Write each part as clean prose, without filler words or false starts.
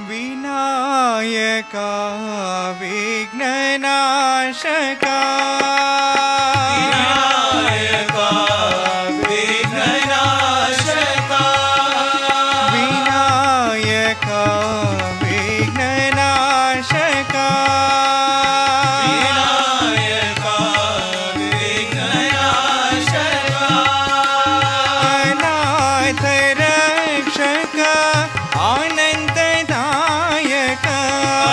विनायका विघ्ननाशका विनायका विघ्ननाशका विनायका विघ्ननाशका विनायका विघ्ननाशका अनाथ रक्षक आनंददायक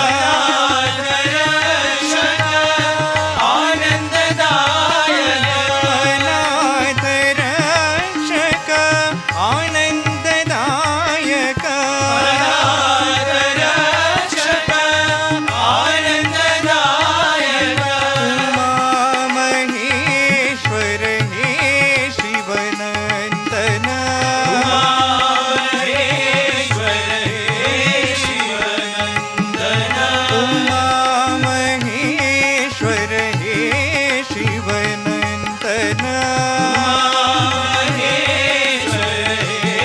अनाथ रक्षक आनंददायक अनाथ रक्षक आनंददायक अनाथ रक्षक आनंददायक उमा महेश्वर हे शिवनंदन उमामहेश्वर हे शिवनंदन उमा महेश्वर हे शिवनंदन उमामहेश्वर हे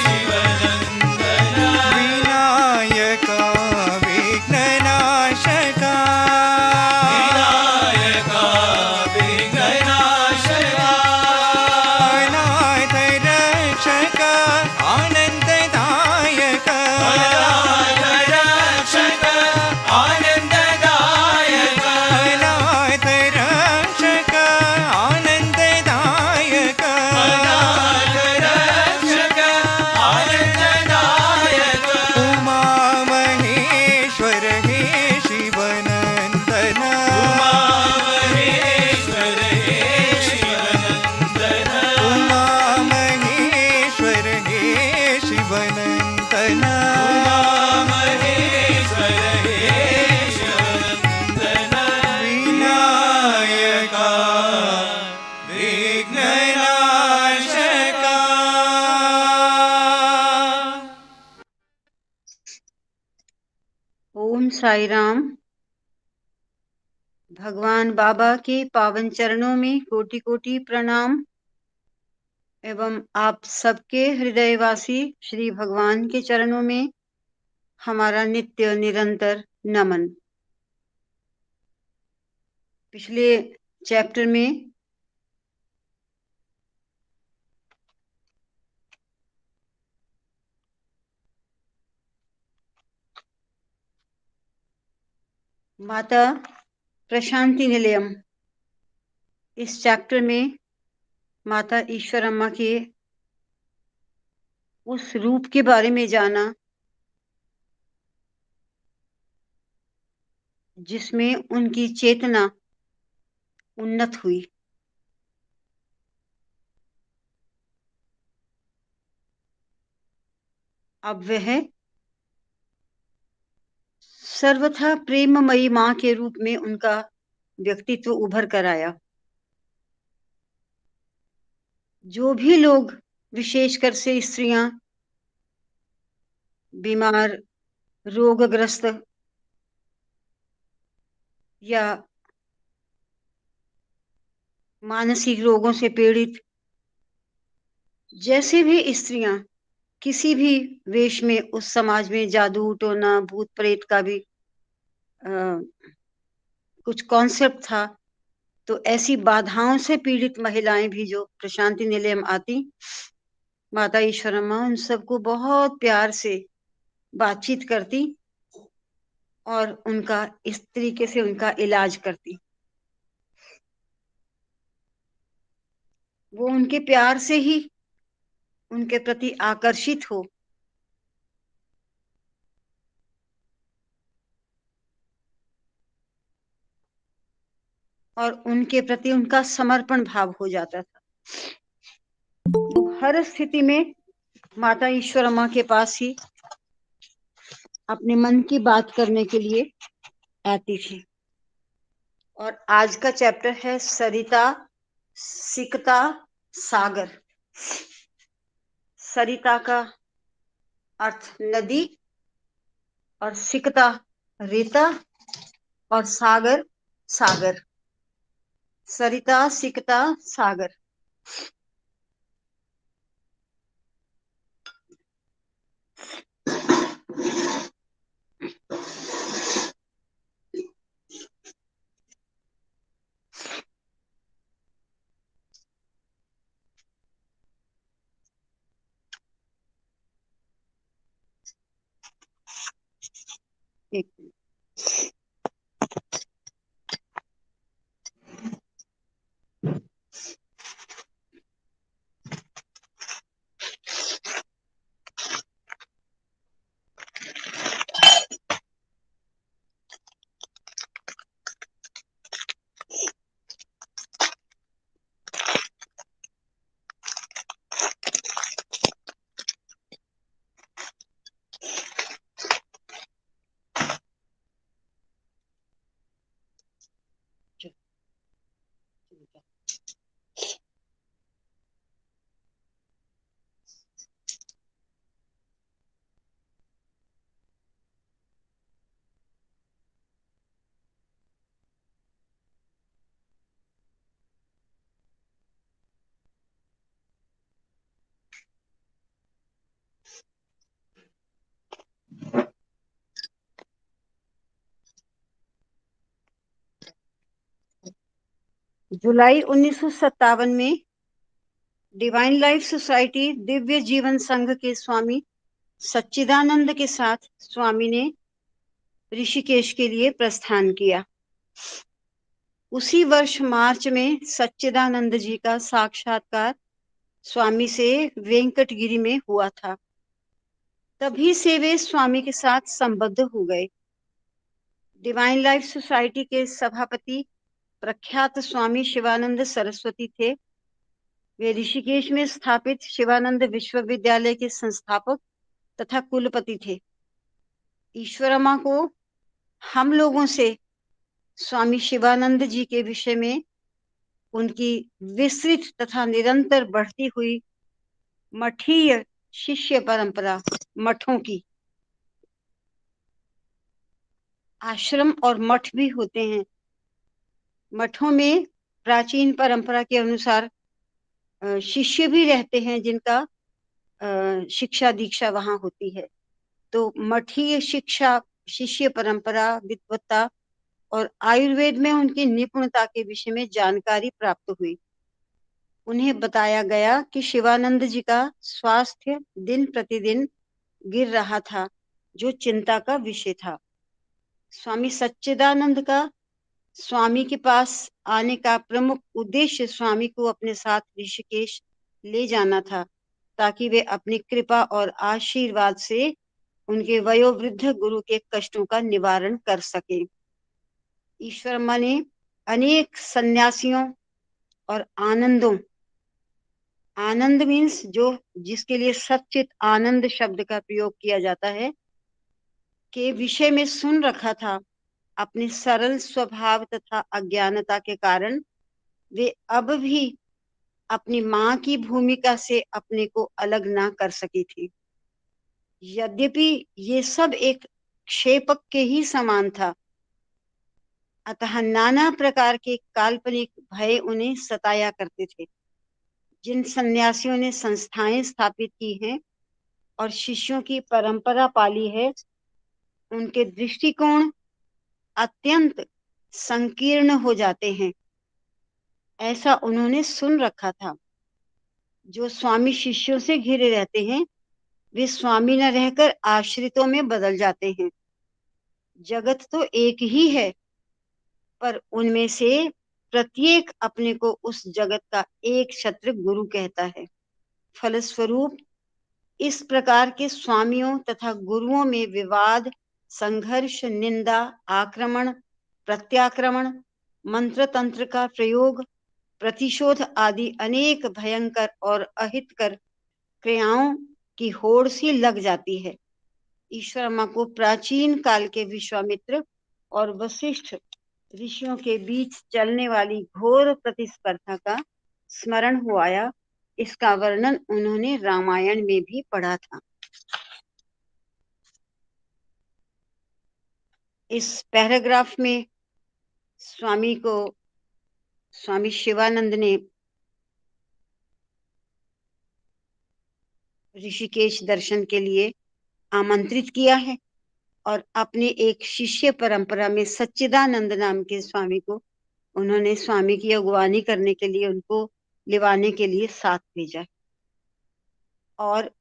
शिवनंदन विनायका विघ्ननाशका विनायका विघ्ननाशका अनाथ रक्षक आनंददायक अनाथ रक्षक आनंददायक अनाथ रक्षक आनंददायक अनाथ रक्षक आनंददायक उमा महेश्वर हे शिवनंदन उमामहेश्वर हे शिवनंदन उमा महेश्वर हे शिवनंदन उमामहेश्वर हे शिवनंदन विनायका विघ्ननाशका ओम साई राम। भगवान बाबा के पावन चरणों में कोटि कोटि प्रणाम एवं आप सबके हृदयवासी श्री भगवान के चरणों में हमारा नित्य निरंतर नमन। पिछले चैप्टर में माता प्रशांति निलयम, इस चैप्टर में माता ईश्वरम्मा के उस रूप के बारे में जाना जिसमें उनकी चेतना उन्नत हुई। अब वह सर्वथा प्रेममयी मां के रूप में उनका व्यक्तित्व उभर कर आया। जो भी लोग, विशेषकर से स्त्रियां, बीमार, रोगग्रस्त या मानसिक रोगों से पीड़ित, जैसे भी स्त्रियां किसी भी वेश में उस समाज में जादू टोना भूत प्रेत का भी कुछ कॉन्सेप्ट था, तो ऐसी बाधाओं से पीड़ित महिलाएं भी जो प्रशांति निलयम आती, माता ईश्वरम्मा उन सबको बहुत प्यार से बातचीत करती और उनका इस तरीके से उनका इलाज करती। वो उनके प्यार से ही उनके प्रति आकर्षित हो और उनके प्रति उनका समर्पण भाव हो जाता था। तो हर स्थिति में माता ईश्वरम्मा के पास ही अपने मन की बात करने के लिए आती थी। और आज का चैप्टर है सरिता सिकता सागर। सरिता का अर्थ नदी और सिकता रेता और सागर सागर। सरिता सिकता सागर। एक जुलाई 1957 में डिवाइन लाइफ सोसाइटी दिव्य जीवन संघ के स्वामी सच्चिदानंद के साथ स्वामी ने ऋषिकेश के लिए प्रस्थान किया। उसी वर्ष मार्च में सच्चिदानंद जी का साक्षात्कार स्वामी से वेंकटगिरी में हुआ था। तभी से वे स्वामी के साथ संबद्ध हो गए। डिवाइन लाइफ सोसाइटी के सभापति प्रख्यात स्वामी शिवानंद सरस्वती थे। वे ऋषिकेश में स्थापित शिवानंद विश्वविद्यालय के संस्थापक तथा कुलपति थे। ईश्वरमा को हम लोगों से स्वामी शिवानंद जी के विषय में उनकी विस्तृत तथा निरंतर बढ़ती हुई मठीय शिष्य परंपरा, मठों की, आश्रम और मठ भी होते हैं। मठों में प्राचीन परंपरा के अनुसार शिष्य भी रहते हैं जिनका शिक्षा दीक्षा वहां होती है। तो मठीय शिक्षा, शिष्य परंपरा, विद्वत्ता और आयुर्वेद में उनकी निपुणता के विषय में जानकारी प्राप्त हुई। उन्हें बताया गया कि शिवानंद जी का स्वास्थ्य दिन प्रतिदिन गिर रहा था, जो चिंता का विषय था। स्वामी सच्चिदानंद का स्वामी के पास आने का प्रमुख उद्देश्य स्वामी को अपने साथ ऋषिकेश ले जाना था, ताकि वे अपनी कृपा और आशीर्वाद से उनके वयोवृद्ध गुरु के कष्टों का निवारण कर सके। ईश्वरमा ने अनेक सन्यासियों और आनंदों, आनंद मीन्स जो जिसके लिए सच्चित आनंद शब्द का प्रयोग किया जाता है, के विषय में सुन रखा था। अपने सरल स्वभाव तथा अज्ञानता के कारण वे अब भी अपनी मां की भूमिका से अपने को अलग ना कर सकी थी। यद्यपि ये सब एक क्षेपक के ही समान था, अतः नाना प्रकार के काल्पनिक भय उन्हें सताया करते थे। जिन सन्यासियों ने संस्थाएं स्थापित की हैं और शिष्यों की परंपरा पाली है, उनके दृष्टिकोण अत्यंत संकीर्ण हो जाते हैं, ऐसा उन्होंने सुन रखा था। जो स्वामी शिष्यों से घिरे रहते हैं, वे स्वामी न रहकर आश्रितों में बदल जाते हैं। जगत तो एक ही है, पर उनमें से प्रत्येक अपने को उस जगत का एक छत्र गुरु कहता है। फलस्वरूप इस प्रकार के स्वामियों तथा गुरुओं में विवाद, संघर्ष, निंदा, आक्रमण, प्रत्याक्रमण, मंत्र तंत्र का प्रयोग, प्रतिशोध आदि अनेक भयंकर और अहितकर क्रियाओं की होड़ सी लग जाती है। ईश्वरमा को प्राचीन काल के विश्वामित्र और वशिष्ठ ऋषियों के बीच चलने वाली घोर प्रतिस्पर्धा का स्मरण हो आया। इसका वर्णन उन्होंने रामायण में भी पढ़ा था। इस पैराग्राफ में स्वामी शिवानंद ने ऋषिकेश दर्शन के लिए आमंत्रित किया है और अपने एक शिष्य परंपरा में सच्चिदानंद नाम के स्वामी को उन्होंने स्वामी की अगुवानी करने के लिए, उनको लिवाने के लिए साथ भेजा। और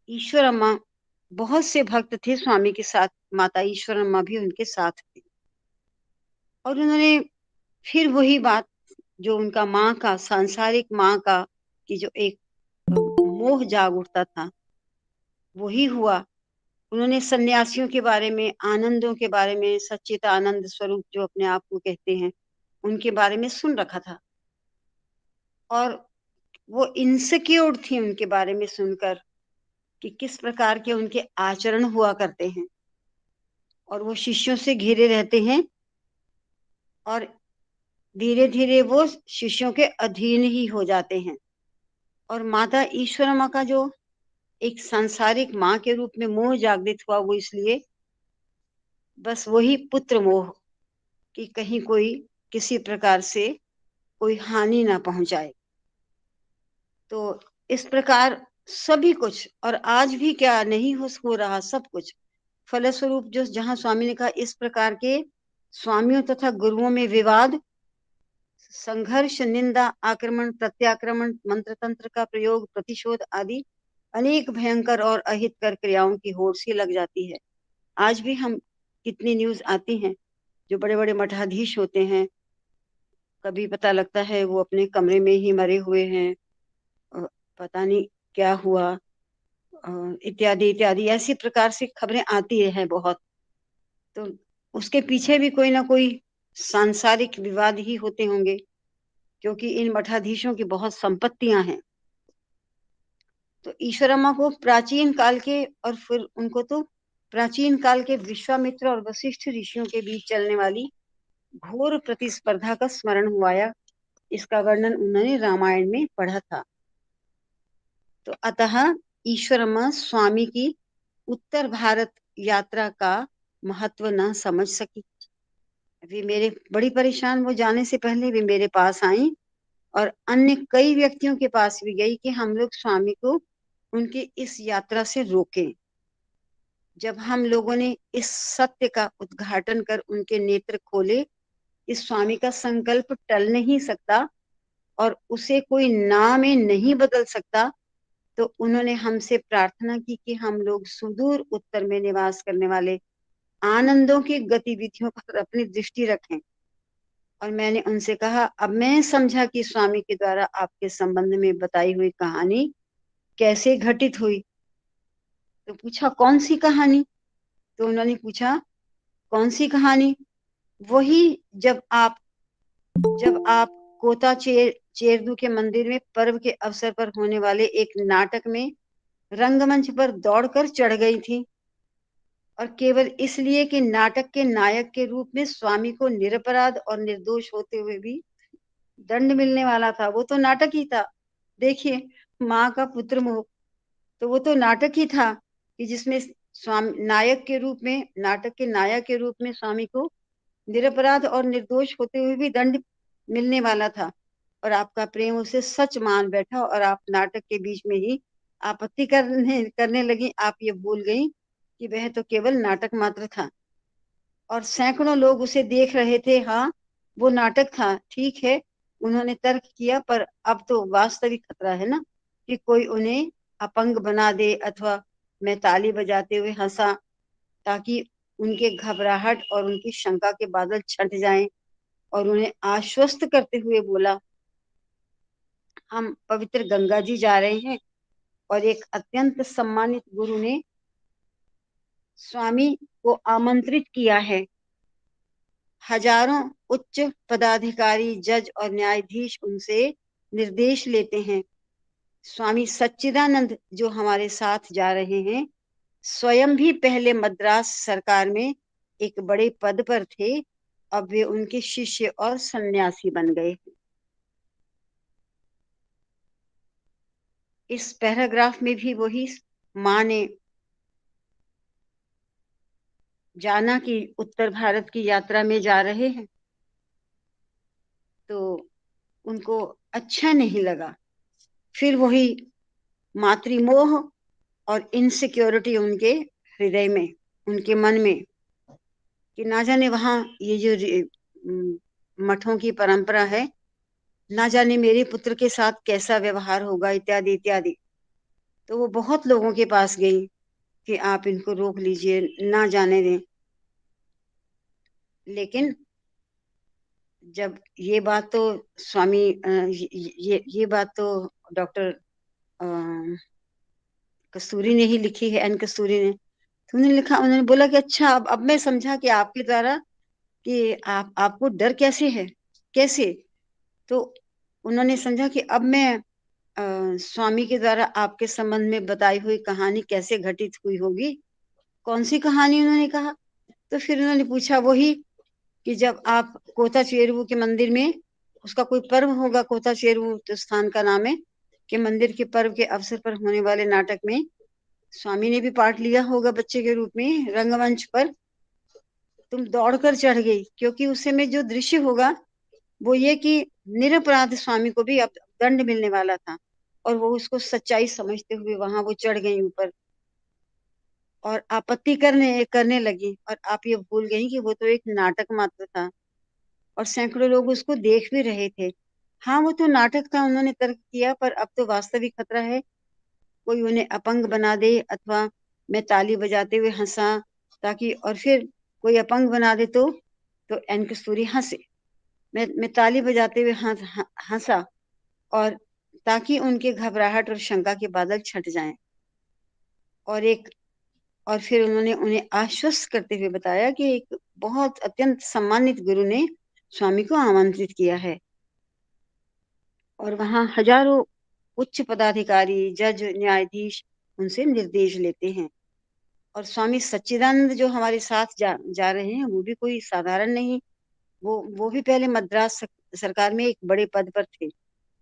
ईश्वरमा बहुत से भक्त थे स्वामी के साथ, माता ईश्वरम्मा भी उनके साथ थी। और उन्होंने फिर वही बात जो उनका माँ का, सांसारिक माँ का कि जो एक मोह जाग उठता था, वही हुआ। उन्होंने सन्यासियों के बारे में, आनंदों के बारे में, सच्चित आनंद स्वरूप जो अपने आप को कहते हैं, उनके बारे में सुन रखा था। और वो इनसिक्योर थी उनके बारे में सुनकर कि किस प्रकार के उनके आचरण हुआ करते हैं, और वो शिष्यों से घिरे रहते हैं और धीरे धीरे वो शिष्यों के अधीन ही हो जाते हैं। और माता ईश्वरमा का जो एक सांसारिक माँ के रूप में मोह जागृत हुआ, वो इसलिए बस वही पुत्र मोह कि कहीं कोई किसी प्रकार से कोई हानि ना पहुंचाए। तो इस प्रकार सभी कुछ, और आज भी क्या नहीं हो रहा, सब कुछ फलस्वरूप जो जहां स्वामी ने कहा इस प्रकार के स्वामियों तथा गुरुओं में विवाद, संघर्ष, निंदा, आक्रमण, प्रत्याक्रमण, मंत्र तंत्र का प्रयोग, प्रतिशोध आदि अनेक भयंकर और अहितकर क्रियाओं की होड़ सी लग जाती है। आज भी हम कितनी न्यूज आती हैं, जो बड़े बड़े मठाधीश होते हैं, कभी पता लगता है वो अपने कमरे में ही मरे हुए हैं, पता नहीं क्या हुआ, इत्यादि इत्यादि ऐसी प्रकार से खबरें आती है बहुत। तो उसके पीछे भी कोई ना कोई सांसारिक विवाद ही होते होंगे, क्योंकि इन मठाधीशों की बहुत संपत्तियां हैं। तो ईश्वरम्मा को प्राचीन काल के, और फिर उनको तो प्राचीन काल के विश्वामित्र और वशिष्ठ ऋषियों के बीच चलने वाली घोर प्रतिस्पर्धा का स्मरण हुआया। इसका वर्णन उन्होंने रामायण में पढ़ा था। तो अतः ईश्वरम्मा स्वामी की उत्तर भारत यात्रा का महत्व न समझ सकी। वे मेरे बड़ी परेशान, वो जाने से पहले वे मेरे पास आई और अन्य कई व्यक्तियों के पास भी गई कि हम लोग स्वामी को उनकी इस यात्रा से रोकें। जब हम लोगों ने इस सत्य का उद्घाटन कर उनके नेत्र खोले, इस स्वामी का संकल्प टल नहीं सकता और उसे कोई नाम में नहीं बदल सकता, तो उन्होंने हमसे प्रार्थना की कि हम लोग सुदूर उत्तर में निवास करने वाले आनंदों की गतिविधियों पर अपनी दृष्टि रखें। और मैंने उनसे कहा, अब मैं समझा कि स्वामी के द्वारा आपके संबंध में बताई हुई कहानी कैसे घटित हुई। तो पूछा कौन सी कहानी? तो उन्होंने पूछा कौन सी कहानी? वही जब आप कोता चेरदू के मंदिर में पर्व के अवसर पर होने वाले एक नाटक में रंगमंच पर दौड़कर चढ़ गई थी, और केवल इसलिए कि नाटक के नायक के रूप में स्वामी को निरपराध और निर्दोष होते हुए भी दंड मिलने वाला था। वो तो नाटक ही था। देखिए, माँ का पुत्र मोह, तो वो तो नाटक ही था कि जिसमें स्वामी नायक के रूप में, नाटक के नायक के रूप में स्वामी को निरपराध और निर्दोष होते हुए भी दंड मिलने वाला था। और आपका प्रेम उसे सच मान बैठा और आप नाटक के बीच में ही आपत्ति करने लगी। आप ये भूल गई कि वह तो केवल नाटक मात्र था और सैकड़ों लोग उसे देख रहे थे। हाँ, वो नाटक था, ठीक है, उन्होंने तर्क किया, पर अब तो वास्तविक खतरा है ना कि कोई उन्हें अपंग बना दे। अथवा मैं ताली बजाते हुए हंसा ताकि उनके घबराहट और उनकी शंका के बादल छंट जाएं, और उन्हें आश्वस्त करते हुए बोला, हम पवित्र गंगा जी जा रहे हैं और एक अत्यंत सम्मानित गुरु ने स्वामी को आमंत्रित किया है। हजारों उच्च पदाधिकारी, जज और न्यायाधीश उनसे निर्देश लेते हैं। स्वामी सच्चिदानंद जो हमारे साथ जा रहे हैं, स्वयं भी पहले मद्रास सरकार में एक बड़े पद पर थे, अब वे उनके शिष्य और सन्यासी बन गए। इस पैराग्राफ में भी वही माँ ने जाना कि उत्तर भारत की यात्रा में जा रहे हैं, तो उनको अच्छा नहीं लगा। फिर वही मातृमोह और इनसिक्योरिटी उनके हृदय में, उनके मन में, कि ना जाने वहां ये जो मठों की परंपरा है, ना जाने मेरे पुत्र के साथ कैसा व्यवहार होगा, इत्यादि इत्यादि। तो वो बहुत लोगों के पास गई कि आप इनको रोक लीजिए, ना जाने दें। लेकिन जब ये बात तो स्वामी ये बात तो डॉक्टर कस्तूरी ने ही लिखी है, एन कस्तूरी ने। तो उन्होंने लिखा, उन्होंने बोला कि अच्छा, अब मैं समझा कि आपके द्वारा कि आपको डर कैसे है, कैसे। तो उन्होंने समझा कि अब मैं स्वामी के द्वारा आपके संबंध में बताई हुई कहानी कैसे घटित हुई होगी। कौन सी कहानी, उन्होंने कहा। तो फिर उन्होंने पूछा वही कि जब आप कोता चेरुवु के मंदिर में, उसका कोई पर्व होगा, कोता चेरुवु तो स्थान का नाम है, कि मंदिर के पर्व के अवसर पर होने वाले नाटक में स्वामी ने भी पार्ट लिया होगा बच्चे के रूप में रंगमंच पर। तुम दौड़कर चढ़ गई, क्योंकि उस समय जो दृश्य होगा वो ये कि निरपराध स्वामी को भी अब दंड मिलने वाला था, और वो उसको सच्चाई समझते हुए वहां वो चढ़ गई ऊपर और आपत्ति करने लगी। और आप ये भूल गई कि वो तो एक नाटक मात्र था, और सैकड़ों लोग उसको देख भी रहे थे। हाँ, वो तो नाटक था, उन्होंने तर्क किया, पर अब तो वास्तविक खतरा है, कोई उन्हें अपंग बना दे, अथवा मैं ताली बजाते हुए हंसा ताकि, और फिर कोई अपंग बना दे तो एन कस्तूरी हंसे। मैं ताली बजाते हुए हंसा, और ताकि उनके घबराहट और शंका के बादल छट जाएं। और फिर उन्होंने उन्हें आश्वस्त करते हुए बताया कि एक बहुत अत्यंत सम्मानित गुरु ने स्वामी को आमंत्रित किया है, और वहां हजारों उच्च पदाधिकारी, जज, न्यायाधीश उनसे निर्देश लेते हैं। और स्वामी सच्चिदानंद जो हमारे साथ जा रहे हैं, वो भी कोई साधारण नहीं। वो भी पहले मद्रास सरकार में एक बड़े पद पर थे,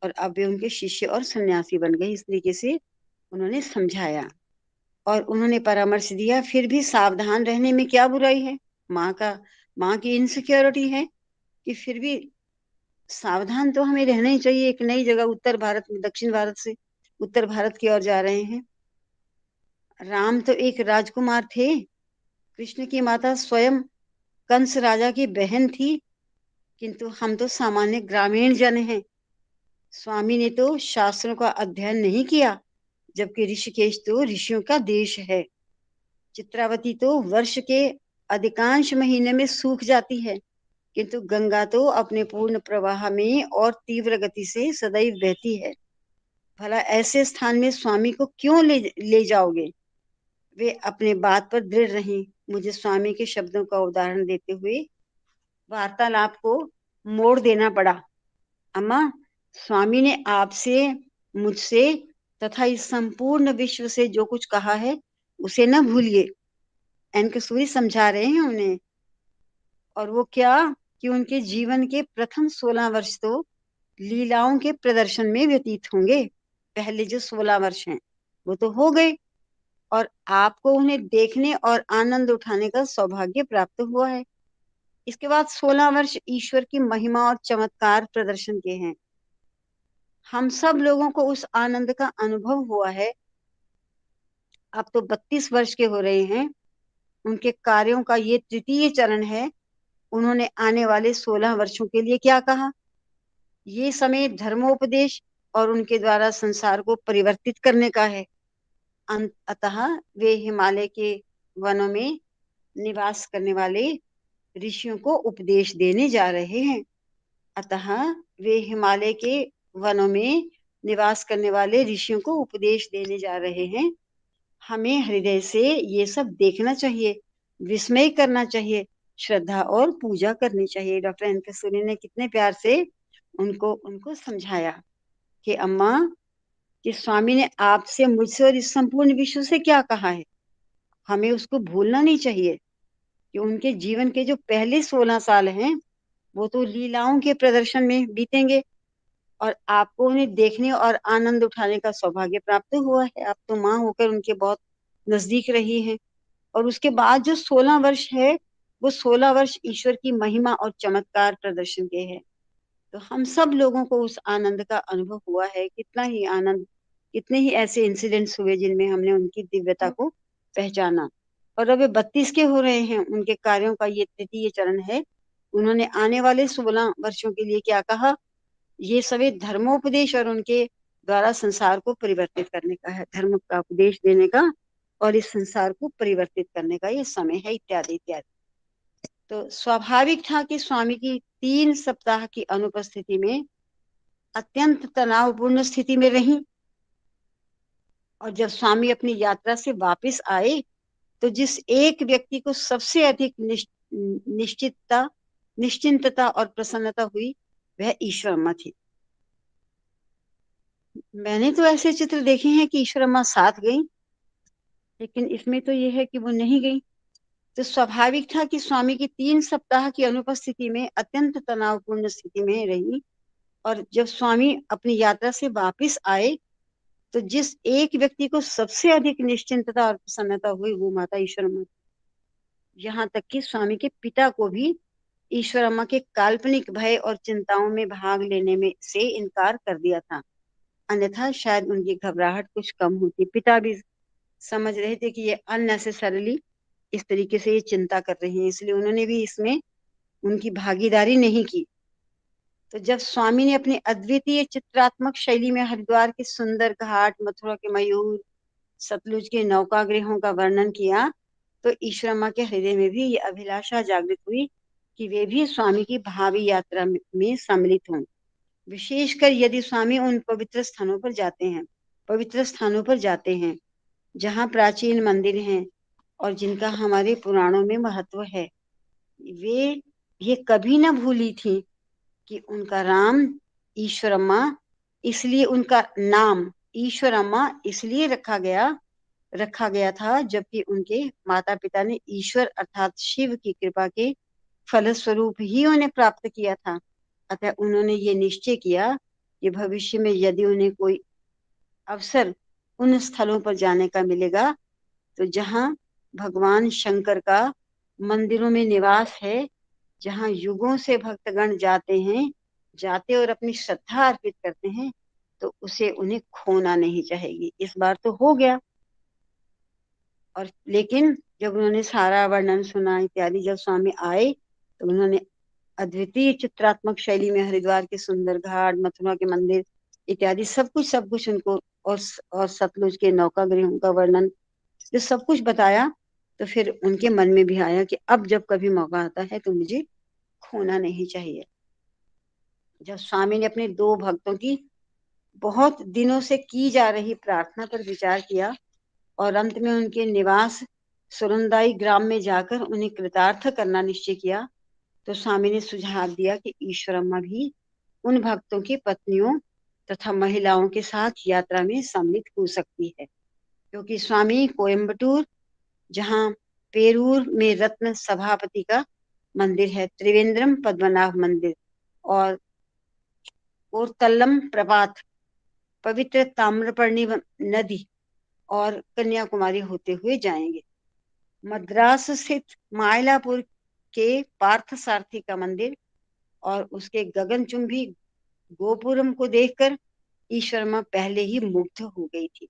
और अब वे उनके शिष्य और सन्यासी बन गए। इस तरीके से उन्होंने समझाया और उन्होंने परामर्श दिया, फिर भी सावधान रहने में क्या बुराई है। माँ की इनसिक्योरिटी है कि फिर भी सावधान तो हमें रहना ही चाहिए। एक नई जगह, उत्तर भारत में, दक्षिण भारत से उत्तर भारत की ओर जा रहे हैं। राम तो एक राजकुमार थे, कृष्ण की माता स्वयं कंस राजा की बहन थी, किंतु हम तो सामान्य ग्रामीण जन हैं। स्वामी ने तो शास्त्रों का अध्ययन नहीं किया, जबकि ऋषिकेश तो ऋषियों का देश है। चित्रावती तो वर्ष के अधिकांश महीने में सूख जाती है, किंतु गंगा तो अपने पूर्ण प्रवाह में और तीव्र गति से सदैव बहती है। भला ऐसे स्थान में स्वामी को क्यों ले जाओगे। वे अपने बात पर दृढ़ रहीं। मुझे स्वामी के शब्दों का उदाहरण देते हुए वार्तालाप को मोड़ देना पड़ा। अम्मा, स्वामी ने आपसे, मुझसे तथा इस संपूर्ण विश्व से जो कुछ कहा है उसे न भूलिए। एन कस्तूरी समझा रहे हैं उन्हें। और वो क्या कि उनके जीवन के प्रथम 16 वर्ष तो लीलाओं के प्रदर्शन में व्यतीत होंगे। पहले जो 16 वर्ष हैं वो तो हो गए, और आपको उन्हें देखने और आनंद उठाने का सौभाग्य प्राप्त हुआ है। इसके बाद 16 वर्ष ईश्वर की महिमा और चमत्कार प्रदर्शन के हैं। हम सब लोगों को उस आनंद का अनुभव हुआ है। अब तो 32 वर्ष के हो रहे हैं। उनके कार्यों का ये तृतीय चरण है। उन्होंने आने वाले 16 वर्षों के लिए क्या कहा। ये समय धर्मोपदेश और उनके द्वारा संसार को परिवर्तित करने का है। अतः वे हिमालय के वनों में निवास करने वाले ऋषियों को उपदेश देने जा रहे हैं। अतः वे हिमालय के वनों में निवास करने वाले ऋषियों को उपदेश देने जा रहे हैं। हमें हृदय से ये सब देखना चाहिए, विस्मय करना चाहिए, श्रद्धा और पूजा करनी चाहिए। डॉक्टर एन कस्तूरी ने कितने प्यार से उनको समझाया कि अम्मा, कि स्वामी ने आपसे, मुझसे और इस संपूर्ण विश्व से क्या कहा है। हमें उसको भूलना नहीं चाहिए कि उनके जीवन के जो पहले 16 साल हैं वो तो लीलाओं के प्रदर्शन में बीतेंगे, और आपको उन्हें देखने और आनंद उठाने का सौभाग्य प्राप्त हुआ है। आप तो माँ होकर उनके बहुत नजदीक रही हैं। और उसके बाद जो 16 वर्ष है वो 16 वर्ष ईश्वर की महिमा और चमत्कार प्रदर्शन के हैं। तो हम सब लोगों को उस आनंद का अनुभव हुआ है। कितना ही आनंद, कितने ही ऐसे इंसिडेंट्स हुए जिनमें हमने उनकी दिव्यता को पहचाना। और अब वे 32 के हो रहे हैं। उनके कार्यों का ये तृतीय चरण है। उन्होंने आने वाले 16 वर्षों के लिए क्या कहा। ये सभी धर्मोपदेश और उनके द्वारा संसार को परिवर्तित करने का है, धर्म का उपदेश देने का और इस संसार को परिवर्तित करने का ये समय है, इत्यादि इत्यादि। तो स्वाभाविक था कि स्वामी की 3 सप्ताह की अनुपस्थिति में अत्यंत तनावपूर्ण स्थिति में रही, और जब स्वामी अपनी यात्रा से वापस आए तो जिस एक व्यक्ति को सबसे अधिक निश्चिंतता और प्रसन्नता हुई वह ईश्वर अम्मा थी। मैंने तो ऐसे चित्र देखे हैं कि ईश्वर अम्मा साथ गई, लेकिन इसमें तो यह है कि वो नहीं गई। तो स्वाभाविक था कि स्वामी की 3 सप्ताह की अनुपस्थिति में अत्यंत तनावपूर्ण स्थिति में रही, और जब स्वामी अपनी यात्रा से वापस आए तो जिस एक व्यक्ति को सबसे अधिक निश्चिंतता और प्रसन्नता हुई वो माता ईश्वर अम्मा। यहाँ तक कि स्वामी के पिता को भी ईश्वर अम्मा के काल्पनिक भय और चिंताओं में भाग लेने में से इनकार कर दिया था, अन्यथा शायद उनकी घबराहट कुछ कम होती। पिता भी समझ रहे थे कि ये अननेसेसरली इस तरीके से ये चिंता कर रही हैं, इसलिए उन्होंने भी इसमें उनकी भागीदारी नहीं की। तो जब स्वामी ने अपनी अद्वितीय चित्रात्मक शैली में हरिद्वार के सुंदर घाट, मथुरा के मयूर, सतलुज के नौकागृहों का वर्णन किया तो ईश्वर अम्मा के हृदय में भी ये अभिलाषा जागृत हुई कि वे भी स्वामी की भावी यात्रा में सम्मिलित हों, विशेषकर यदि स्वामी उन पवित्र स्थानों पर जाते हैं जहाँ प्राचीन मंदिर हैं और जिनका हमारे पुराणों में महत्व है। वे ये कभी न भूली थी कि उनका नाम ईश्वर अम्मा, इसलिए उनका नाम ईश्वर अम्मा इसलिए रखा गया था जबकि उनके माता पिता ने ईश्वर अर्थात शिव की कृपा के फलस्वरूप ही उन्हें प्राप्त किया था। अतः उन्होंने ये निश्चय किया कि भविष्य में यदि उन्हें कोई अवसर उन स्थलों पर जाने का मिलेगा तो जहाँ भगवान शंकर का मंदिरों में निवास है, जहाँ युगों से भक्तगण जाते और अपनी श्रद्धा अर्पित करते हैं, तो उसे उन्हें खोना नहीं चाहेगी। इस बार तो हो गया, और लेकिन जब उन्होंने सारा वर्णन सुना इत्यादि, जब स्वामी आए तो उन्होंने अद्वितीय चित्रात्मक शैली में हरिद्वार के सुंदर घाट, मथुरा के मंदिर इत्यादि सब कुछ उनको और सतलुज के नौकागृहों का वर्णन जो सब कुछ बताया, तो फिर उनके मन में भी आया कि अब जब कभी मौका आता है तो मुझे खोना नहीं चाहिए। जब स्वामी ने अपने 2 भक्तों की बहुत दिनों से की जा रही प्रार्थना पर विचार किया और अंत में उनके निवास सुरंदाई ग्राम में जाकर उन्हें कृतार्थ करना निश्चय किया, तो स्वामी ने सुझाव दिया कि ईश्वर अम्मा भी उन भक्तों की पत्नियों तथा महिलाओं के साथ यात्रा में सम्मिलित हो सकती है, क्योंकि स्वामी कोयम्बटूर, जहाँ पेरूर में रत्न सभापति का मंदिर है, त्रिवेंद्रम पद्मनाभ मंदिर और ओरतल्लम प्रपात, पवित्र ताम्रपर्णी नदी और कन्याकुमारी होते हुए जाएंगे। मद्रास स्थित मायलापुर के पार्थसारथी का मंदिर और उसके गगनचुंबी गोपुरम को देखकर ईश्वरमा पहले ही मुग्ध हो गई थी।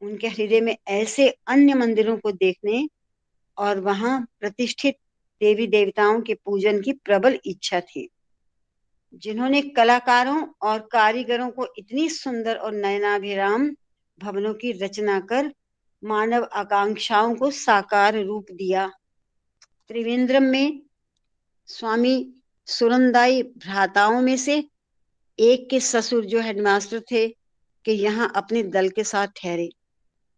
उनके हृदय में ऐसे अन्य मंदिरों को देखने और वहां प्रतिष्ठित देवी देवताओं के पूजन की प्रबल इच्छा थी, जिन्होंने कलाकारों और कारीगरों को इतनी सुंदर और नयनाभिराम भवनों की रचना कर मानव आकांक्षाओं को साकार रूप दिया। त्रिवेंद्रम में स्वामी सुरंदाई भ्राताओं में से एक के ससुर जो हेडमास्टर थे कि यहाँ अपने दल के साथ ठहरे।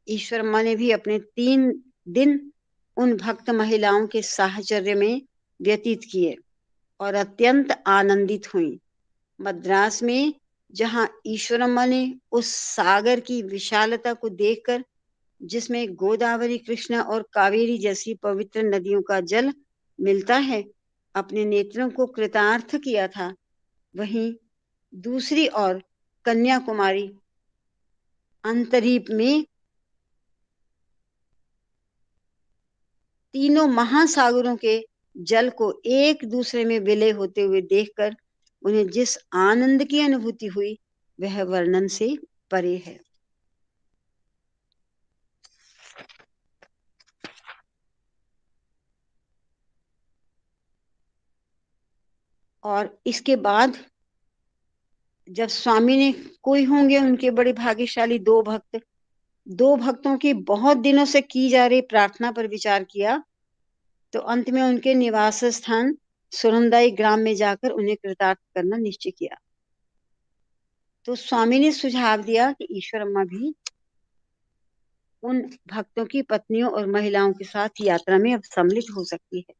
ईश्वरमा ने भी अपने 3 दिन उन भक्त महिलाओं के साहचर्य में व्यतीत किए और अत्यंत आनंदित हुई। मद्रास में जहाँ ईश्वरम्मा ने उस सागर की विशालता को देखकर, जिसमें गोदावरी, कृष्णा और कावेरी जैसी पवित्र नदियों का जल मिलता है, अपने नेत्रों को कृतार्थ किया था, वहीं दूसरी ओर कन्याकुमारी अंतरीप में तीनों महासागरों के जल को एक दूसरे में विलय होते हुए देखकर उन्हें जिस आनंद की अनुभूति हुई वह वर्णन से परे है। और इसके बाद जब स्वामी ने, कोई होंगे उनके बड़े भाग्यशाली 2 भक्त दो भक्तों की बहुत दिनों से की जा रही प्रार्थना पर विचार किया तो अंत में उनके निवास स्थान सुरंदाई ग्राम में जाकर उन्हें कृतार्थ करना निश्चय किया। तो स्वामी ने सुझाव दिया कि ईश्वर अम्मा भी उन भक्तों की पत्नियों और महिलाओं के साथ यात्रा में अब सम्मिलित हो सकती है,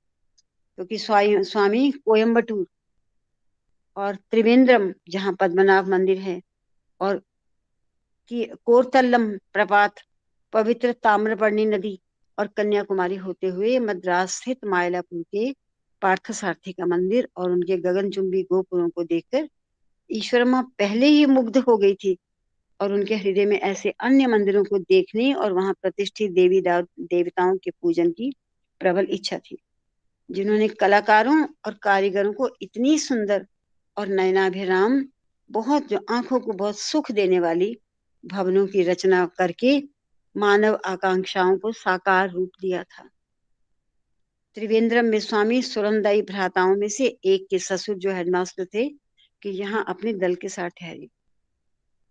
क्योंकि स्वामी कोयम्बटूर और त्रिवेंद्रम जहाँ पद्मनाभ मंदिर है और की कोरतल्लम प्रपात, पवित्र ताम्रपर्णी नदी और कन्याकुमारी होते हुए मद्रास स्थित मायलापुर के पार्थसारथी का मंदिर और उनके गगनचुंबी गोपुरों को देखकर ईश्वरमा पहले ही मुग्ध हो गई थी और उनके हृदय में ऐसे अन्य मंदिरों को देखने और वहां प्रतिष्ठित देवी देवताओं के पूजन की प्रबल इच्छा थी, जिन्होंने कलाकारों और कारीगरों को इतनी सुंदर और नयनाभिराम बहुत जो आंखों को बहुत सुख देने वाली भवनों की रचना करके मानव आकांक्षाओं को साकार रूप दिया था। त्रिवेंद्रम में स्वामी सुरंदाई भ्राताओं में से एक के ससुर जो हेडमास्टर थे कि यहाँ अपने दल के साथ ठहरे।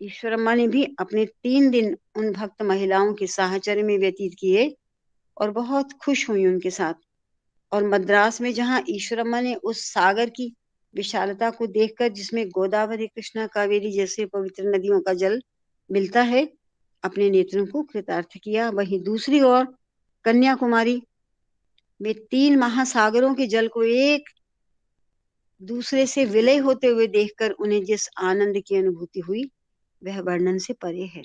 ईश्वरम्मा ने भी अपने 3 दिन उन भक्त महिलाओं के साहचर्य में व्यतीत किए और बहुत खुश हुई उनके साथ। और मद्रास में जहाँ ईश्वरम्मा ने उस सागर की विशालता को देखकर, जिसमें गोदावरी कृष्णा कावेरी जैसे पवित्र नदियों का जल मिलता है, अपने नेत्रों को कृतार्थ किया। वहीं दूसरी ओर कन्याकुमारी में 3 महासागरों के जल को एक दूसरे से विलय होते हुए देखकर उन्हें जिस आनंद की अनुभूति हुई वह वर्णन से परे है।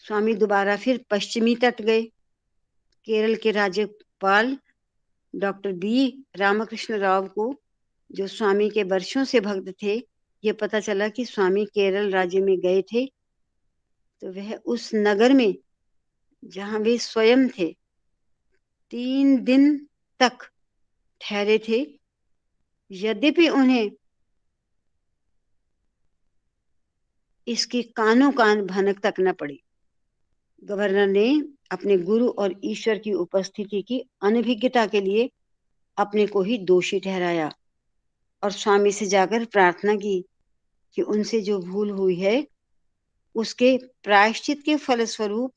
स्वामी दोबारा फिर पश्चिमी तट गए। केरल के राज्यपाल डॉक्टर बी रामकृष्ण राव को, जो स्वामी के वर्षों से भक्त थे, ये पता चला कि स्वामी केरल राज्य में गए थे, तो वह उस नगर में जहां वे स्वयं थे 3 दिन तक ठहरे थे। यद्यपि उन्हें इसकी कानों कान भनक तक न पड़ी, गवर्नर ने अपने गुरु और ईश्वर की उपस्थिति की अनभिज्ञता के लिए अपने को ही दोषी ठहराया और स्वामी से जाकर प्रार्थना की कि उनसे जो भूल हुई है उसके प्रायश्चित के फलस्वरूप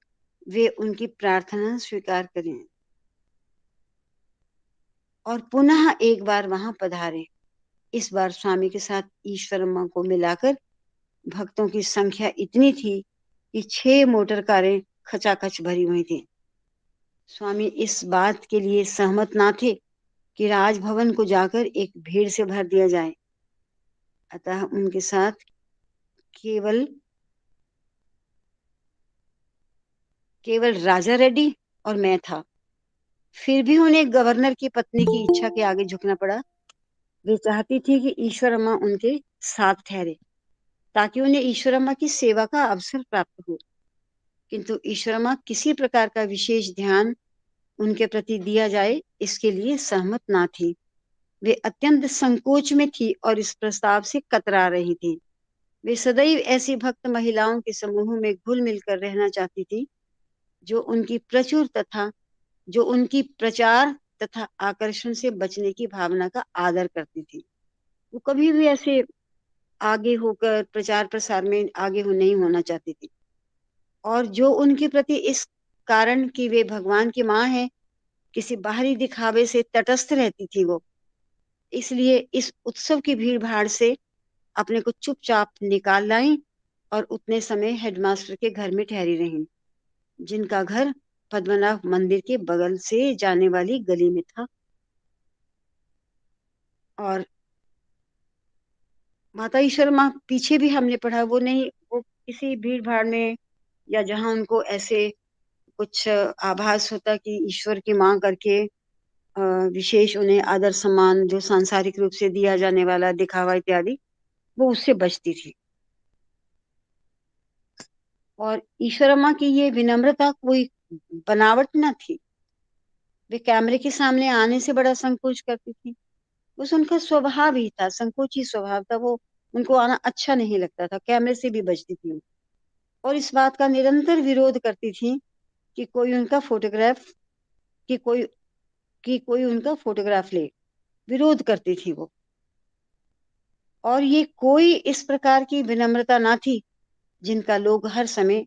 वे उनकी प्रार्थना स्वीकार करें और पुनः एक बार वहां पधारे। इस बार स्वामी के साथ ईश्वरम्मा को मिलाकर भक्तों की संख्या इतनी थी कि 6 मोटर कारें खचाखच भरी हुई थी। स्वामी इस बात के लिए सहमत ना थे कि राजभवन को जाकर एक भीड़ से भर दिया जाए, अतः उनके साथ केवल राजा रेड्डी और मैं था। फिर भी उन्हें गवर्नर की पत्नी की इच्छा के आगे झुकना पड़ा। वे चाहती थी कि ईश्वरम्मा उनके साथ ठहरे ताकि उन्हें ईश्वरम्मा की सेवा का अवसर प्राप्त हो, किंतु ईश्वरम्मा किसी प्रकार का विशेष ध्यान उनके प्रति दिया जाए इसके लिए सहमत ना थी। वे अत्यंत संकोच में थी और इस प्रस्ताव से कतरा रही थी। वे सदैव ऐसी भक्त महिलाओं के समूह में घुल मिलकर रहना चाहती थी जो उनकी प्रचार तथा आकर्षण से बचने की भावना का आदर करती थी। वो कभी भी ऐसे आगे होकर प्रचार प्रसार में आगे नहीं होना चाहती थी, और जो उनके प्रति इस कारण कि वे भगवान की माँ है किसी बाहरी दिखावे से तटस्थ रहती थी। वो इसलिए इस उत्सव की भीड़ भाड़ से अपने को चुपचाप निकाल लाई और उतने समय हेडमास्टर के घर में ठहरी रहीं, जिनका घर पद्मनाभ मंदिर के बगल से जाने वाली गली में था। और माता ईश्वरमा पीछे भी हमने पढ़ा, वो किसी भीड़ भाड़ में या जहां उनको ऐसे कुछ आभास होता कि ईश्वर की मां करके विशेष उन्हें आदर सम्मान जो सांसारिक रूप से दिया जाने वाला दिखावा इत्यादि, वो उससे बचती थी। और ईश्वरमा की ये विनम्रता कोई बनावट न थी। वे कैमरे के सामने आने से बड़ा संकोच करती थी। बस उनका स्वभाव ही था, संकोची स्वभाव था। वो उनको आना अच्छा नहीं लगता था, कैमरे से भी बचती थी और इस बात का निरंतर विरोध करती थी कि कोई उनका फोटोग्राफ कि कोई उनका फोटोग्राफ ले। विरोध करती थी वो। और ये कोई इस प्रकार की विनम्रता ना थी जिनका लोग हर समय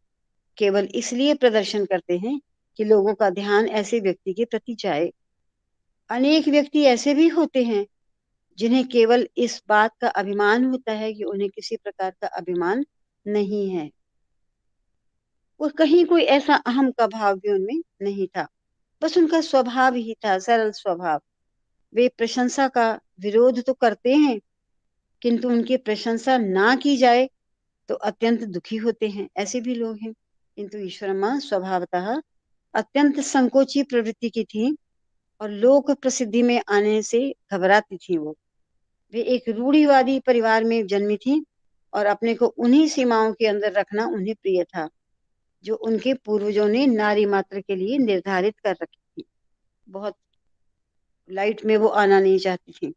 केवल इसलिए प्रदर्शन करते हैं कि लोगों का ध्यान ऐसे व्यक्ति के प्रति जाए। अनेक व्यक्ति ऐसे भी होते हैं जिन्हें केवल इस बात का अभिमान होता है कि उन्हें किसी प्रकार का अभिमान नहीं है, और कहीं कोई ऐसा अहम का भाव भी उनमें नहीं था। बस उनका स्वभाव ही था, सरल स्वभाव। वे प्रशंसा का विरोध तो करते हैं, किंतु उनकी प्रशंसा ना की जाए तो अत्यंत दुखी होते हैं। ऐसे भी लोग हैं। किंतु ईश्वरमा स्वभावतः अत्यंत संकोची प्रवृत्ति की थी और लोक प्रसिद्धि में आने से घबराती थी। वे एक रूढ़िवादी परिवार में जन्मी थी और अपने को उन्हीं सीमाओं के अंदर रखना उन्हें प्रिय था जो उनके पूर्वजों ने नारी मात्र के लिए निर्धारित कर रखी थी। बहुत लाइट में वो आना नहीं चाहती थी।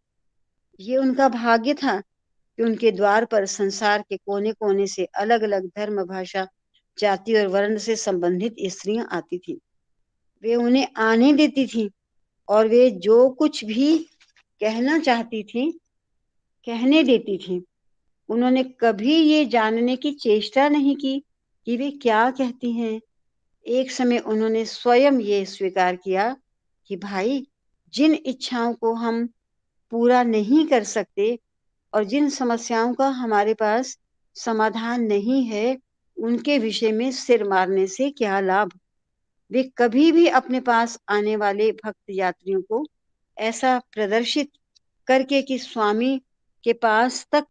ये उनका भाग्य था कि उनके द्वार पर संसार के कोने कोने से अलग अलग धर्म, भाषा, जाति और वर्ण से संबंधित स्त्रियां आती थी। वे उन्हें आने देती थी और वे जो कुछ भी कहना चाहती थी कहने देती थी। उन्होंने कभी ये जानने की चेष्टा नहीं की कि वे क्या कहती हैं। एक समय उन्होंने स्वयं ये स्वीकार किया कि भाई, जिन इच्छाओं को हम पूरा नहीं कर सकते और जिन समस्याओं का हमारे पास समाधान नहीं है, उनके विषय में सिर मारने से क्या लाभ। वे कभी भी अपने पास आने वाले भक्त यात्रियों को ऐसा प्रदर्शित करके कि स्वामी के पास तक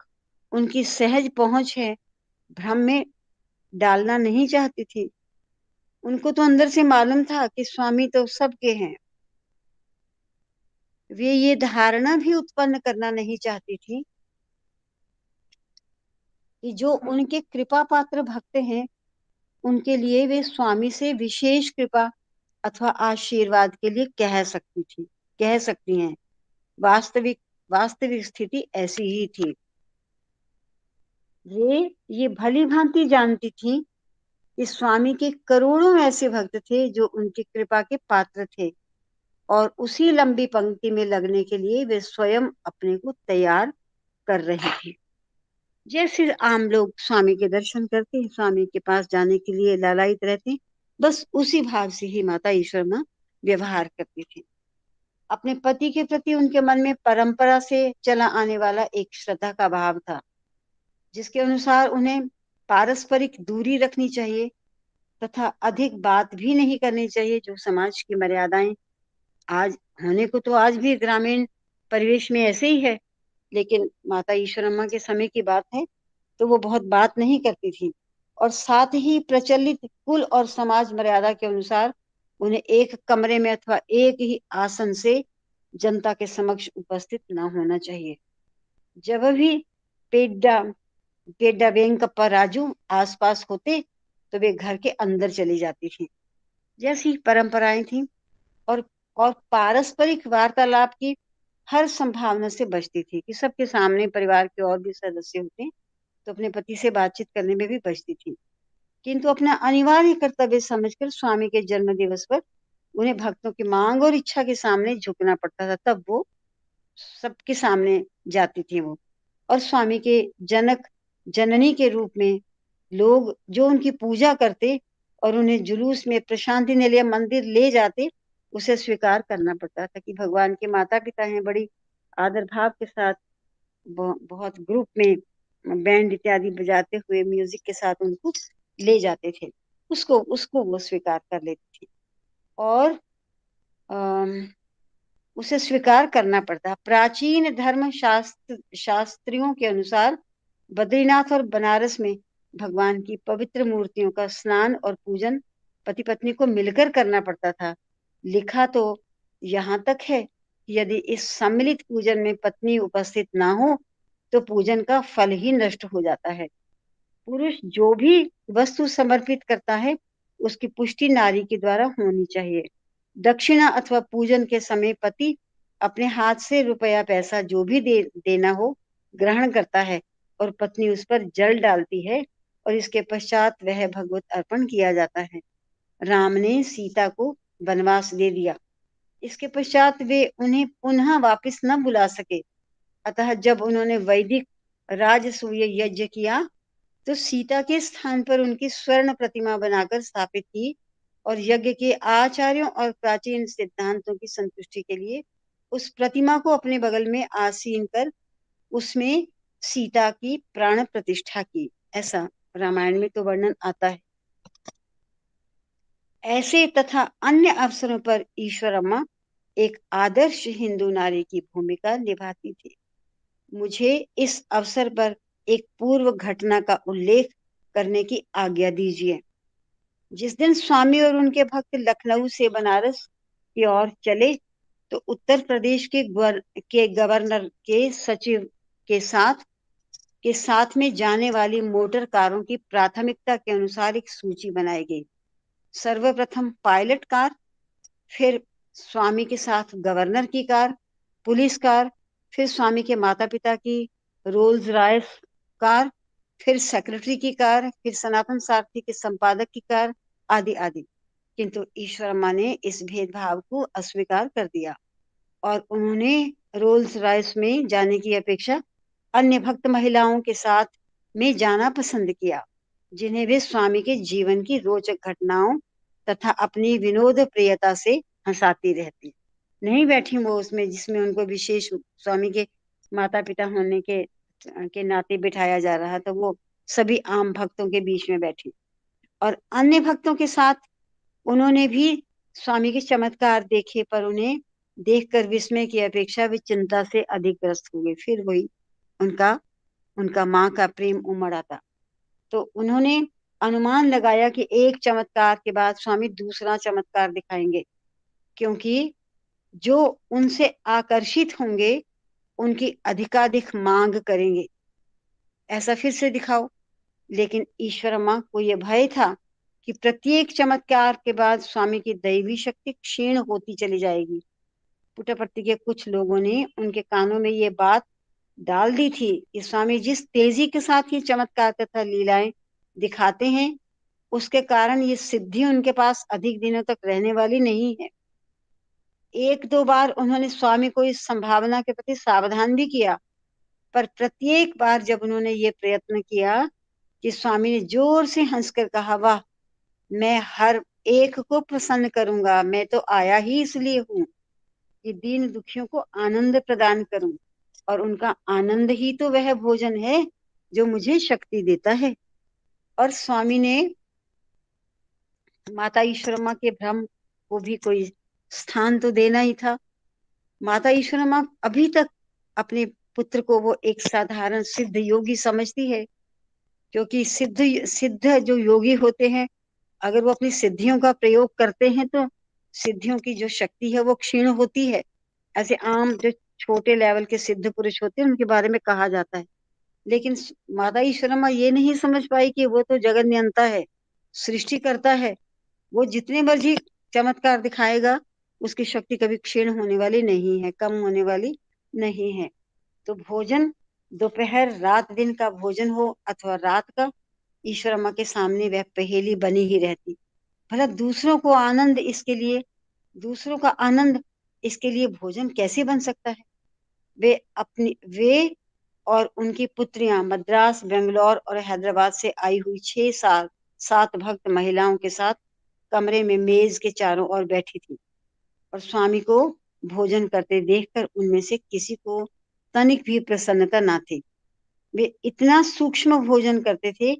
उनकी सहज पहुंच है, भ्रम में डालना नहीं चाहती थी। उनको तो अंदर से मालूम था कि स्वामी तो सबके हैं। वे ये धारणा भी उत्पन्न करना नहीं चाहती थी कि जो उनके कृपा पात्र भक्त हैं, उनके लिए वे स्वामी से विशेष कृपा अथवा आशीर्वाद के लिए कह सकती हैं। वास्तविक स्थिति ऐसी ही थी। वे ये भली भांति जानती थी कि स्वामी के करोड़ों ऐसे भक्त थे जो उनकी कृपा के पात्र थे और उसी लंबी पंक्ति में लगने के लिए वे स्वयं अपने को तैयार कर रहे थे। जैसे आम लोग स्वामी के दर्शन करते हैं, स्वामी के पास जाने के लिए लालायित रहते हैं, बस उसी भाव से ही माता ईश्वरमा व्यवहार करती थी। अपने पति के प्रति उनके मन में परंपरा से चला आने वाला एक श्रद्धा का भाव था, जिसके अनुसार उन्हें पारस्परिक दूरी रखनी चाहिए तथा अधिक बात भी नहीं करनी चाहिए, जो समाज की मर्यादाएं आज होने को तो आज भी ग्रामीण परिवेश में ऐसे ही है, लेकिन माता ईश्वरम्मा के समय की बात है तो वो बहुत बात नहीं करती थी और साथ ही प्रचलित कुल और समाज मर्यादा के अनुसार उन्हें एक कमरे में अथवा एक ही आसन से जनता के समक्ष उपस्थित न होना चाहिए। जब भी पेड्डा वेंकप्पा राजू आसपास होते तो वे घर के अंदर चली जाती थी। जैसी परंपराएं थी और पारस्परिक वार्तालाप की हर संभावना से बचती थी कि सबके सामने परिवार के और भी सदस्य होते तो अपने पति से बातचीत करने में भी बचती थी। किंतु अपना अनिवार्य कर्तव्य समझकर स्वामी के जन्म दिवस पर उन्हें भक्तों की मांग और इच्छा के सामने झुकना पड़ता था, तब वो सबके सामने जाती थी वो। और स्वामी के जनक जननी के रूप में लोग जो उनकी पूजा करते और उन्हें जुलूस में प्रशांति निलय मंदिर ले जाते, उसे स्वीकार करना पड़ता था कि भगवान के माता पिता हैं। बड़ी आदर भाव के साथ बहुत ग्रुप में बैंड इत्यादि बजाते हुए म्यूजिक के साथ उनको ले जाते थे। उसको वो स्वीकार कर लेती थी और उसे स्वीकार करना पड़ता। प्राचीन धर्म शास्त्रियों के अनुसार बद्रीनाथ और बनारस में भगवान की पवित्र मूर्तियों का स्नान और पूजन पति पत्नी को मिलकर करना पड़ता था। लिखा तो यहाँ तक है कि यदि इस सम्मिलित पूजन में पत्नी उपस्थित ना हो तो पूजन का फल ही नष्ट हो जाता है। पुरुष जो भी वस्तु समर्पित करता है उसकी पुष्टि नारी के द्वारा होनी चाहिए। दक्षिणा अथवा पूजन के समय पति अपने हाथ से रुपया पैसा जो भी देना हो ग्रहण करता है और पत्नी उस पर जल डालती है और इसके पश्चात वह भगवत अर्पण किया जाता है। राम ने सीता को वनवास दे दिया, इसके पश्चात वे उन्हें पुनः वापस न बुला सके। अतः जब उन्होंने वैदिक राजसूय यज्ञ किया तो सीता के स्थान पर उनकी स्वर्ण प्रतिमा बनाकर स्थापित की और यज्ञ के आचार्यों और प्राचीन सिद्धांतों की संतुष्टि के लिए उस प्रतिमा को अपने बगल में आसीन कर उसमें सीता की प्राण प्रतिष्ठा की। ऐसा रामायण में तो वर्णन आता है। ऐसे तथा अन्य अवसरों पर ईश्वरम्मा एक आदर्श हिंदू नारी की भूमिका निभाती थी। मुझे इस अवसर पर एक पूर्व घटना का उल्लेख करने की आज्ञा दीजिए। जिस दिन स्वामी और उनके भक्त लखनऊ से बनारस की ओर चले तो उत्तर प्रदेश के गवर्नर के सचिव के साथ में जाने वाली मोटर कारों की प्राथमिकता के अनुसार एक सूची बनाई गई। सर्वप्रथम पायलट कार, फिर स्वामी के साथ गवर्नर की कार, पुलिस कार, फिर स्वामी के माता पिता की रोल्स रॉयस कार, फिर सेक्रेटरी की कार, फिर सनातन सारथी के संपादक की कार, आदि आदि। किंतु ईश्वरम्मा ने इस भेदभाव को अस्वीकार कर दिया और उन्होंने रोल्स रॉयस में जाने की अपेक्षा अन्य भक्त महिलाओं के साथ में जाना पसंद किया, जिन्हें वे स्वामी के जीवन की रोचक घटनाओं तथा अपनी विनोद प्रियता से हंसाती रहती। नहीं बैठी वो उसमें जिसमें उनको विशेष स्वामी के माता पिता होने के नाते बिठाया जा रहा था, वो सभी आम भक्तों के बीच में बैठी। और अन्य भक्तों के साथ उन्होंने भी स्वामी के चमत्कार देखे, पर उन्हें देखकर विस्मय की अपेक्षा वे चिंता से अधिक ग्रस्त हो गए। फिर वही उनका माँ का प्रेम उमड़ आता। तो उन्होंने अनुमान लगाया कि एक चमत्कार के बाद स्वामी दूसरा चमत्कार दिखाएंगे, क्योंकि जो उनसे आकर्षित होंगे उनकी अधिकाधिक मांग करेंगे, ऐसा फिर से दिखाओ। लेकिन ईश्वरम्मा को यह भय था कि प्रत्येक चमत्कार के बाद स्वामी की दैवी शक्ति क्षीण होती चली जाएगी। पुट्टपर्ती के कुछ लोगों ने उनके कानों में ये बात डाल दी थी कि स्वामी जिस तेजी के साथ ये चमत्कार तथा लीलाएं दिखाते हैं, उसके कारण ये सिद्धि उनके पास अधिक दिनों तक रहने वाली नहीं है। एक दो बार उन्होंने स्वामी को इस संभावना के प्रति सावधान भी किया, पर प्रत्येक बार जब उन्होंने ये प्रयत्न किया कि स्वामी ने जोर से हंसकर कहा, वाह, मैं हर एक को प्रसन्न करूंगा, मैं तो आया ही इसलिए हूं कि दीन दुखियों को आनंद प्रदान करूं, और उनका आनंद ही तो वह भोजन है जो मुझे शक्ति देता है। और स्वामी ने माता ईश्वरम्मा के भ्रम को भी कोई स्थान तो देना ही था। माता ईश्वरम्मा अभी तक अपने पुत्र को वो एक साधारण सिद्ध योगी समझती है, क्योंकि सिद्ध सिद्ध जो योगी होते हैं, अगर वो अपनी सिद्धियों का प्रयोग करते हैं तो सिद्धियों की जो शक्ति है वो क्षीण होती है। ऐसे आम जो छोटे लेवल के सिद्ध पुरुष होते हैं उनके बारे में कहा जाता है। लेकिन माता ईश्वरम्मा ये नहीं समझ पाई कि वो तो जगत नियंता है, सृष्टि करता है, वो जितने मर्जी चमत्कार दिखाएगा उसकी शक्ति कभी क्षीण होने वाली नहीं है, कम होने वाली नहीं है। तो भोजन दोपहर रात दिन का भोजन हो अथवा रात का, ईश्वरम्मा के सामने वह पहेली बनी ही रहती। भला दूसरों का आनंद इसके लिए भोजन कैसे बन सकता है। वे और उनकी पुत्रियां मद्रास, बेंगलोर और हैदराबाद से आई हुई 6-7 भक्त महिलाओं के साथ कमरे में मेज के चारों ओर बैठी थी, और स्वामी को भोजन करते देखकर उनमें से किसी को तनिक भी प्रसन्नता ना थी। वे इतना सूक्ष्म भोजन करते थे,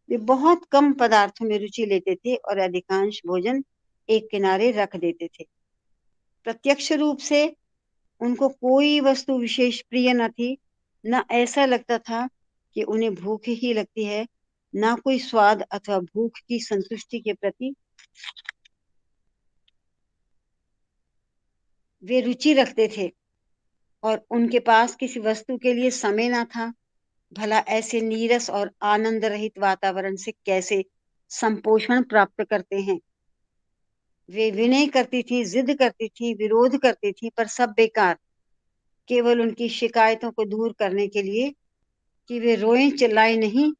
वे बहुत कम पदार्थों में रुचि लेते थे और अधिकांश भोजन एक किनारे रख देते थे। प्रत्यक्ष रूप से उनको कोई वस्तु विशेष प्रिय न थी, न ऐसा लगता था कि उन्हें भूख ही लगती है, ना कोई स्वाद अथवा भूख की संतुष्टि के प्रति वे रुचि रखते थे, और उनके पास किसी वस्तु के लिए समय ना था। भला ऐसे नीरस और आनंद रहित वातावरण से कैसे संपोषण प्राप्त करते हैं। वे विनय करती थी, जिद करती थी, विरोध करती थी, पर सब बेकार। केवल उनकी शिकायतों को दूर करने के लिए कि वे रोए चिल्लाए नहीं,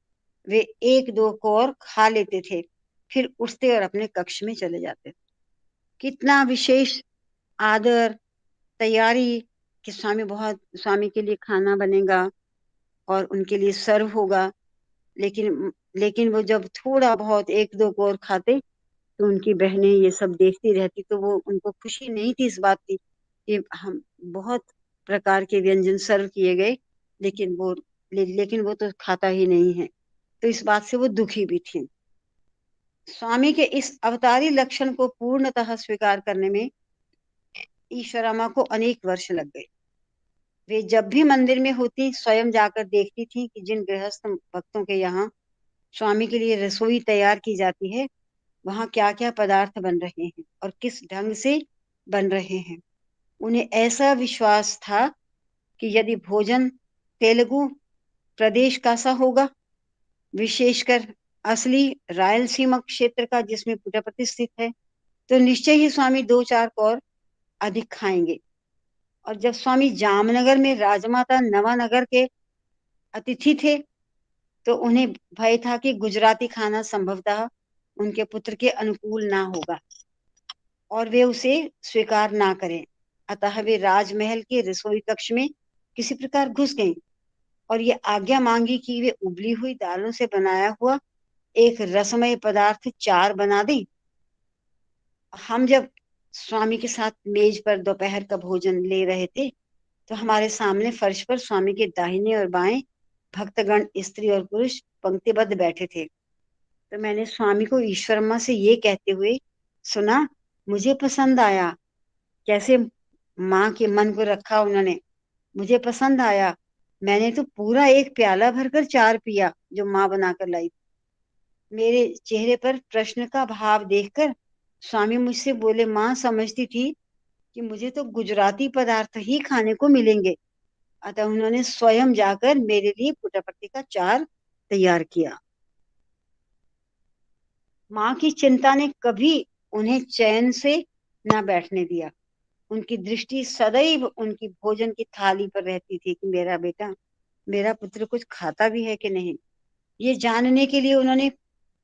वे एक दो कोर खा लेते थे, फिर उठते और अपने कक्ष में चले जाते। कितना विशेष आदर, तैयारी कि स्वामी के लिए खाना बनेगा और उनके लिए सर्व होगा, लेकिन वो जब थोड़ा बहुत एक दो कोर खाते तो उनकी बहनें ये सब देखती रहती, तो वो उनको खुशी नहीं थी इस बात की कि हम बहुत प्रकार के व्यंजन सर्व किए गए, लेकिन वो तो खाता ही नहीं है। तो इस बात से वो दुखी भी थी। स्वामी के इस अवतारी लक्षण को पूर्णतः स्वीकार करने में ईश्वरामा को अनेक वर्ष लग गए। वे जब भी मंदिर में होती स्वयं जाकर देखती थी कि जिन गृहस्थ भक्तों के यहाँ स्वामी के लिए रसोई तैयार की जाती है वहां क्या क्या पदार्थ बन रहे हैं और किस ढंग से बन रहे हैं। उन्हें ऐसा विश्वास था कि यदि भोजन तेलुगु प्रदेश का सा होगा, विशेषकर असली रायलसीमा क्षेत्र का जिसमें पुट्टपर्ती स्थित है, तो निश्चय ही स्वामी दो चार कौर अधिक खाएंगे। और जब स्वामी जामनगर में राजमाता नवानगर के अतिथि थे तो उन्हें भय था कि गुजराती खाना संभवतः उनके पुत्र के अनुकूल ना होगा और वे उसे स्वीकार ना करें। अतः वे राजमहल के रसोई कक्ष में किसी प्रकार घुस गईं और ये आज्ञा मांगी कि वे उबली हुई दालों से बनाया हुआ एक रसमय पदार्थ चार बना दें। हम जब स्वामी के साथ मेज पर दोपहर का भोजन ले रहे थे तो हमारे सामने फर्श पर स्वामी के दाहिने और बाएं भक्तगण स्त्री और पुरुष पंक्तिबद्ध बैठे थे। तो मैंने स्वामी को ईश्वरमा से ये कहते हुए सुना, मुझे पसंद आया कैसे माँ के मन को रखा उन्होंने, मुझे पसंद आया। मैंने तो पूरा एक प्याला भरकर चार पिया जो माँ बनाकर लाई। मेरे चेहरे पर प्रश्न का भाव देखकर स्वामी मुझसे बोले, माँ समझती थी कि मुझे तो गुजराती पदार्थ ही खाने को मिलेंगे, अतः उन्होंने स्वयं जाकर मेरे लिए पुट्टपर्ती का चार तैयार किया। माँ की चिंता ने कभी उन्हें चैन से न बैठने दिया। उनकी दृष्टि सदैव उनकी भोजन की थाली पर रहती थी कि मेरा बेटा, मेरा पुत्र कुछ खाता भी है कि नहीं। ये जानने के लिए उन्होंने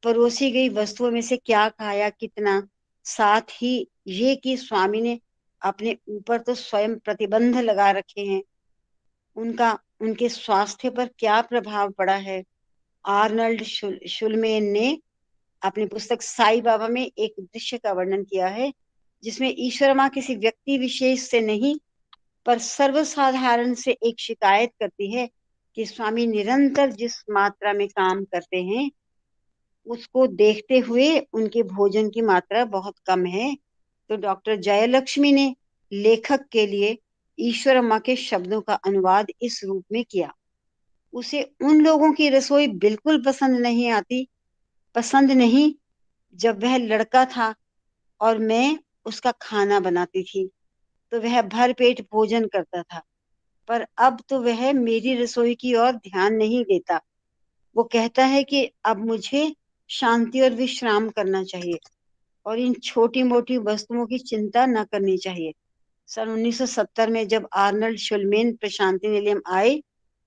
परोसी गई वस्तुओं में से क्या खाया, कितना, साथ ही ये कि स्वामी ने अपने ऊपर तो स्वयं प्रतिबंध लगा रखे हैं, उनका उनके स्वास्थ्य पर क्या प्रभाव पड़ा है। आर्नल्ड शुलमेन ने अपनी पुस्तक साई बाबा में एक दृश्य का वर्णन किया है जिसमें ईश्वर माँ किसी व्यक्ति विशेष से नहीं पर सर्वसाधारण से एक शिकायत करती है कि स्वामी निरंतर जिस मात्रा में काम करते हैं उसको देखते हुए उनके भोजन की मात्रा बहुत कम है। तो डॉक्टर जयलक्ष्मी ने लेखक के लिए ईश्वर माँ के शब्दों का अनुवाद इस रूप में किया, उसे उन लोगों की रसोई बिल्कुल पसंद नहीं जब वह लड़का था और मैं उसका खाना बनाती थी तो वह भर पेट भोजन करता था, पर अब तो वह मेरी रसोई की ओर ध्यान नहीं देता। वो कहता है कि अब मुझे शांति और विश्राम करना चाहिए और इन छोटी मोटी वस्तुओं की चिंता न करनी चाहिए। सन 1970 में जब आर्नल्ड शुलमेन प्रशांति निलयम आए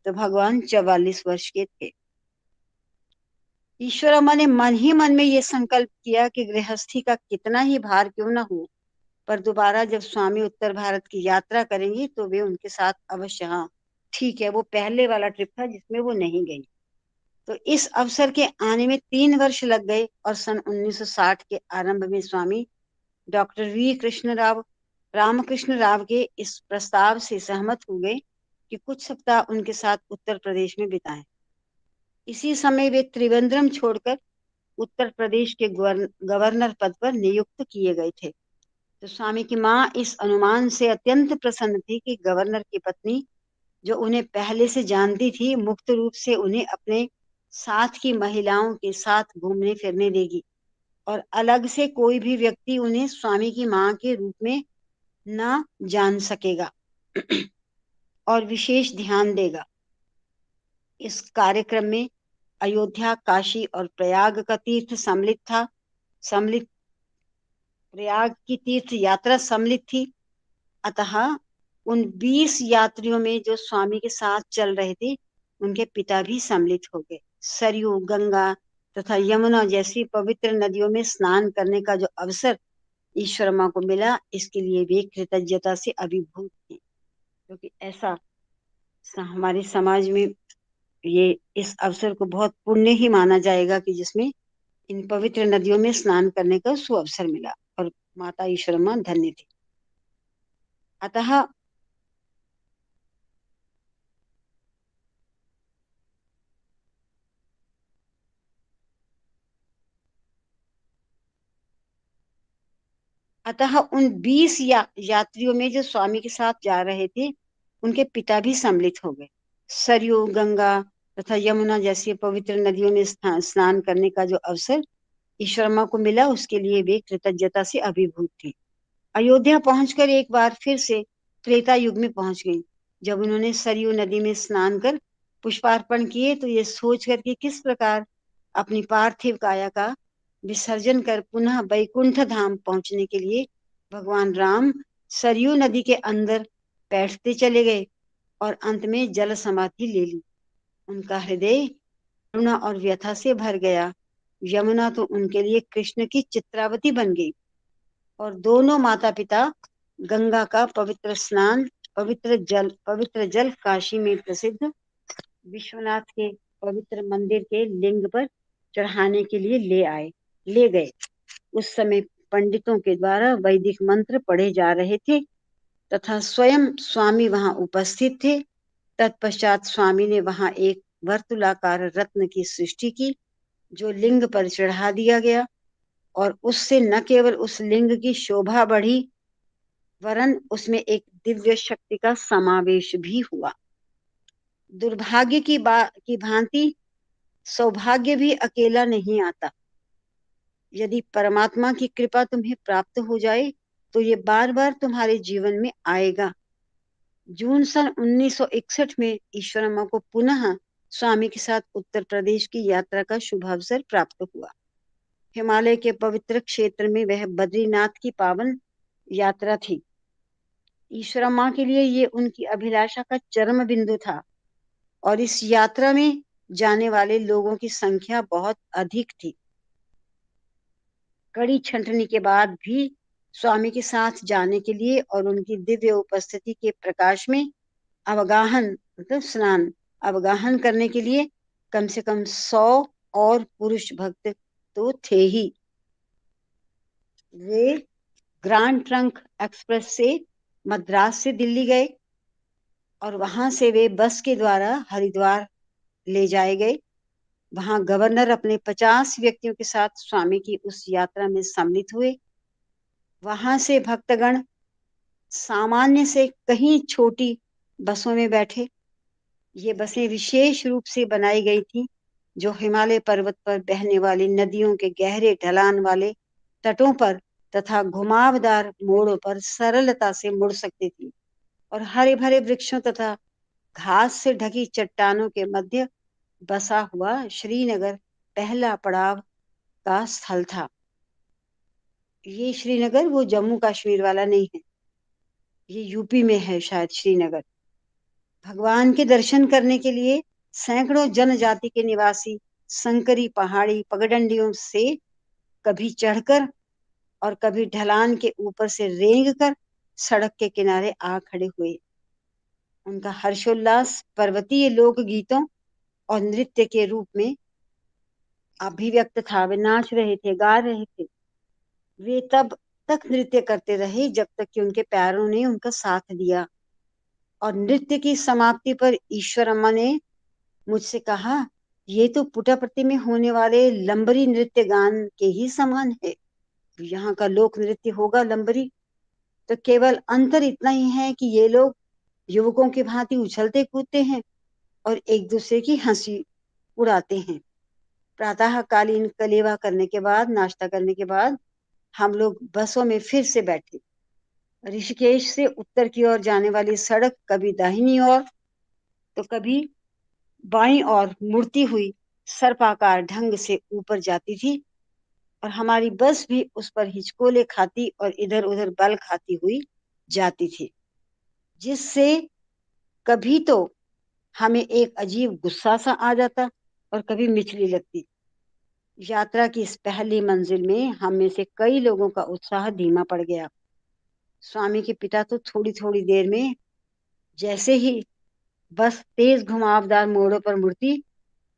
तो भगवान 44 वर्ष के थे। ईश्वरमा ने मन ही मन में ये संकल्प किया कि गृहस्थी का कितना ही भार क्यों न हो, पर दोबारा जब स्वामी उत्तर भारत की यात्रा करेंगी तो वे उनके साथ अवश्य, हाँ ठीक है, वो पहले वाला ट्रिप था जिसमें वो नहीं गई। तो इस अवसर के आने में 3 वर्ष लग गए और सन 1960 के आरंभ में स्वामी डॉक्टर वी कृष्ण राव रामकृष्ण राव के इस प्रस्ताव से सहमत हो गए कि कुछ सप्ताह उनके साथ उत्तर प्रदेश में बिताएं। इसी समय वे त्रिवेंद्रम छोड़कर उत्तर प्रदेश के गवर्नर पद पर नियुक्त किए गए थे। तो स्वामी की माँ इस अनुमान से अत्यंत प्रसन्न थी कि गवर्नर की पत्नी, जो उन्हें पहले से जानती थी, मुक्त रूप से उन्हें अपने साथ की महिलाओं के साथ घूमने फिरने देगी और अलग से कोई भी व्यक्ति उन्हें स्वामी की माँ के रूप में न जान सकेगा और विशेष ध्यान देगा। इस कार्यक्रम में अयोध्या, काशी और प्रयाग का तीर्थ सम्मिलित प्रयाग की तीर्थ यात्रा सम्मिलित थी। अतः उन 20 यात्रियों में जो स्वामी के साथ चल रहे थे उनके पिता भी सम्मिलित हो गए। सरयू, गंगा तथा यमुना जैसी पवित्र नदियों में स्नान करने का जो अवसर ईश्वरमा को मिला, इसके लिए वे कृतज्ञता से अभिभूत थे, क्योंकि ऐसा हमारे समाज में ये इस अवसर को बहुत पुण्य ही माना जाएगा कि जिसमें इन पवित्र नदियों में स्नान करने का सुअवसर मिला और माता ईश्वरमा धन्य थी। अतः उन 20 यात्रियों में जो स्वामी के साथ जा रहे थे, उनके पिता भी सम्मिलित हो गए। सरयू, गंगा तथा यमुना जैसी पवित्र नदियों में स्नान करने का जो अवसर ईश्वरमा को मिला, उसके लिए वे कृतज्ञता से अभिभूत थे। अयोध्या पहुंचकर एक बार फिर से त्रेता युग में पहुंच गई। जब उन्होंने सरयू नदी में स्नान कर पुष्पार्पण किए तो ये सोचकर कि किस प्रकार अपनी पार्थिव काया का विसर्जन कर पुनः वैकुंठ धाम पहुंचने के लिए भगवान राम सरयू नदी के अंदर बैठते चले गए और अंत में जल समाधि ले ली। उनका हृदय करुणा और व्यथा से भर गया। यमुना तो उनके लिए कृष्ण की चित्रावती बन गई और दोनों माता पिता गंगा का पवित्र जल काशी में प्रसिद्ध विश्वनाथ के पवित्र मंदिर के लिंग पर चढ़ाने के लिए ले गए। उस समय पंडितों के द्वारा वैदिक मंत्र पढ़े जा रहे थे तथा स्वयं स्वामी वहां उपस्थित थे। तत्पश्चात स्वामी ने वहां एक वर्तुलाकार रत्न की सृष्टि की जो लिंग पर चढ़ा दिया गया और उससे न केवल उस लिंग की शोभा बढ़ी वरन उसमें एक दिव्य शक्ति का समावेश भी हुआ। दुर्भाग्य की भांति सौभाग्य भी अकेला नहीं आता। यदि परमात्मा की कृपा तुम्हें प्राप्त हो जाए तो ये बार बार तुम्हारे जीवन में आएगा। जून सन 1961 में ईश्वरमा को पुनः स्वामी के साथ उत्तर प्रदेश की यात्रा का शुभ अवसर प्राप्त हुआ। हिमालय के पवित्र क्षेत्र में वह बद्रीनाथ की पावन यात्रा थी। ईश्वरमा के लिए ये उनकी अभिलाषा का चरम बिंदु था और इस यात्रा में जाने वाले लोगों की संख्या बहुत अधिक थी। कड़ी छंटनी के बाद भी स्वामी के साथ जाने के लिए और उनकी दिव्य उपस्थिति के प्रकाश में अवगाहन मतलब स्नान अवगाहन करने के लिए कम से कम 100 और पुरुष भक्त तो थे ही। वे ग्रांड ट्रंक एक्सप्रेस से मद्रास से दिल्ली गए और वहां से वे बस के द्वारा हरिद्वार ले जाए गए। वहां गवर्नर अपने 50 व्यक्तियों के साथ स्वामी की उस यात्रा में सम्मिलित हुए। वहां से भक्तगण सामान्य से कहीं छोटी बसों में बैठे। ये बसें विशेष रूप से बनाई गई थी जो हिमालय पर्वत पर बहने वाली नदियों के गहरे ढलान वाले तटों पर तथा घुमावदार मोड़ों पर सरलता से मुड़ सकती थी और हरे भरे वृक्षों तथा घास से ढकी चट्टानों के मध्य बसा हुआ श्रीनगर पहला पड़ाव का स्थल था। ये श्रीनगर वो जम्मू कश्मीर वाला नहीं है, ये यूपी में है शायद श्रीनगर। भगवान के दर्शन करने के लिए सैकड़ों जनजाति के निवासी संकरी पहाड़ी पगडंडियों से कभी चढ़कर और कभी ढलान के ऊपर से रेंगकर सड़क के किनारे आ खड़े हुए। उनका हर्षोल्लास पर्वतीय लोक गीतों और नृत्य के रूप में अभिव्यक्त था। वे नाच रहे थे, गा रहे थे। वे तब तक नृत्य करते रहे जब तक कि उनके पैरों ने उनका साथ दिया और नृत्य की समाप्ति पर ईश्वरम्मा ने मुझसे कहा, ये तो पुटापट्टी में होने वाले लंबरी नृत्य गान के ही समान है। यहाँ का लोक नृत्य होगा लंबरी। तो केवल अंतर इतना ही है कि ये लोग युवकों की भांति उछलते कूदते हैं और एक दूसरे की हंसी उड़ाते हैं। प्रातःकालीन कलेवा करने के बाद, नाश्ता करने के बाद हम लोग बसों में फिर से बैठे। ऋषिकेश से उत्तर की ओर जाने वाली सड़क कभी दाहिनी ओर तो कभी बाईं ओर मुड़ती हुई सर्पाकार ढंग से ऊपर जाती थी और हमारी बस भी उस पर हिचकोले खाती और इधर उधर बल खाती हुई जाती थी, जिससे कभी तो हमें एक अजीब गुस्सा सा आ जाता और कभी मिचली लगती। यात्रा की इस पहली मंजिल में हम में से कई लोगों का उत्साह धीमा पड़ गया। स्वामी के पिता तो थोड़ी थोड़ी देर में जैसे ही बस तेज घुमावदार मोड़ों पर मुड़ती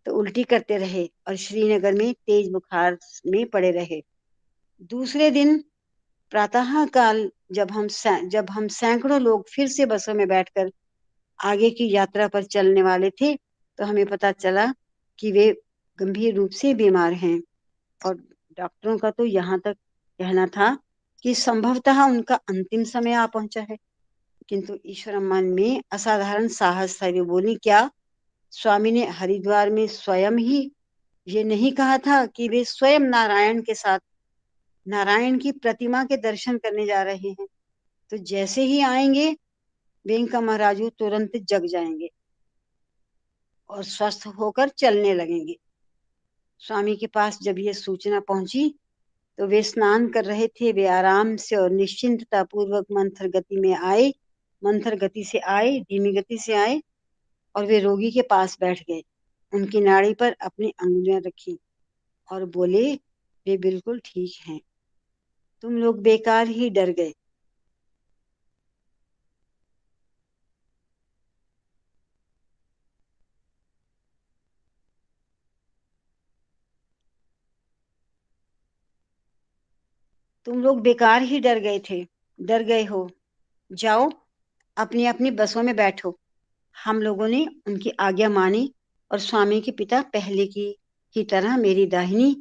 तो उल्टी करते रहे और श्रीनगर में तेज बुखार में पड़े रहे। दूसरे दिन प्रातः काल जब हम सैकड़ों लोग फिर से बसों में बैठकर आगे की यात्रा पर चलने वाले थे तो हमें पता चला कि वे गंभीर रूप से बीमार हैं और डॉक्टरों का तो यहाँ तक कहना था कि संभवतः उनका अंतिम समय आ पहुंचा है। किंतु ईश्वरम्मा में असाधारण साहस था। वे बोली, क्या स्वामी ने हरिद्वार में स्वयं ही ये नहीं कहा था कि वे स्वयं नारायण के साथ नारायण की प्रतिमा के दर्शन करने जा रहे हैं? तो जैसे ही आएंगे वेंका महाराजू तुरंत जग जाएंगे और स्वस्थ होकर चलने लगेंगे। स्वामी के पास जब ये सूचना पहुंची तो वे स्नान कर रहे थे। वे आराम से और निश्चिंतता पूर्वक मंथर गति से आए, धीमी गति से आए और वे रोगी के पास बैठ गए। उनकी नाड़ी पर अपनी अंगुलियां रखी और बोले, वे बिल्कुल ठीक हैं, तुम लोग बेकार ही डर गए। तुम लोग बेकार ही डर गए थे, डर गए हो। जाओ अपनी अपनी बसों में बैठो। हम लोगों ने उनकी आज्ञा मानी और स्वामी के पिता पहले की ही तरह मेरी दाहिनी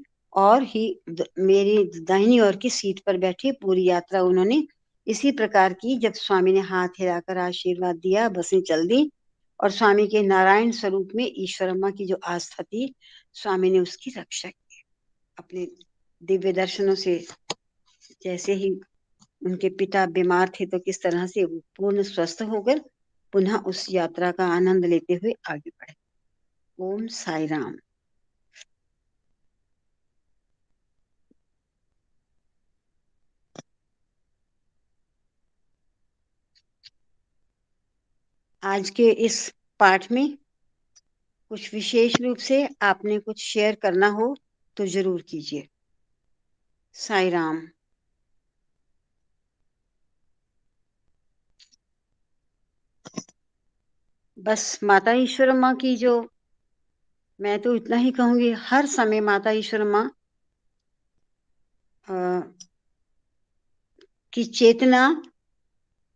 ओर की सीट पर बैठे। पूरी यात्रा उन्होंने इसी प्रकार की। जब स्वामी ने हाथ हिलाकर आशीर्वाद दिया, बसें चल दी और स्वामी के नारायण स्वरूप में ईश्वरम्मा की जो आस्था थी, स्वामी ने उसकी रक्षा की अपने दिव्य दर्शनों से। जैसे ही उनके पिता बीमार थे तो किस तरह से वो पूर्ण स्वस्थ होकर पुनः उस यात्रा का आनंद लेते हुए आगे बढ़े। ओम साई राम। आज के इस पाठ में कुछ विशेष रूप से आपने कुछ शेयर करना हो तो जरूर कीजिए। साई राम। बस माता ईश्वरम्मा की जो, मैं तो इतना ही कहूंगी, हर समय माता ईश्वरम्मा की चेतना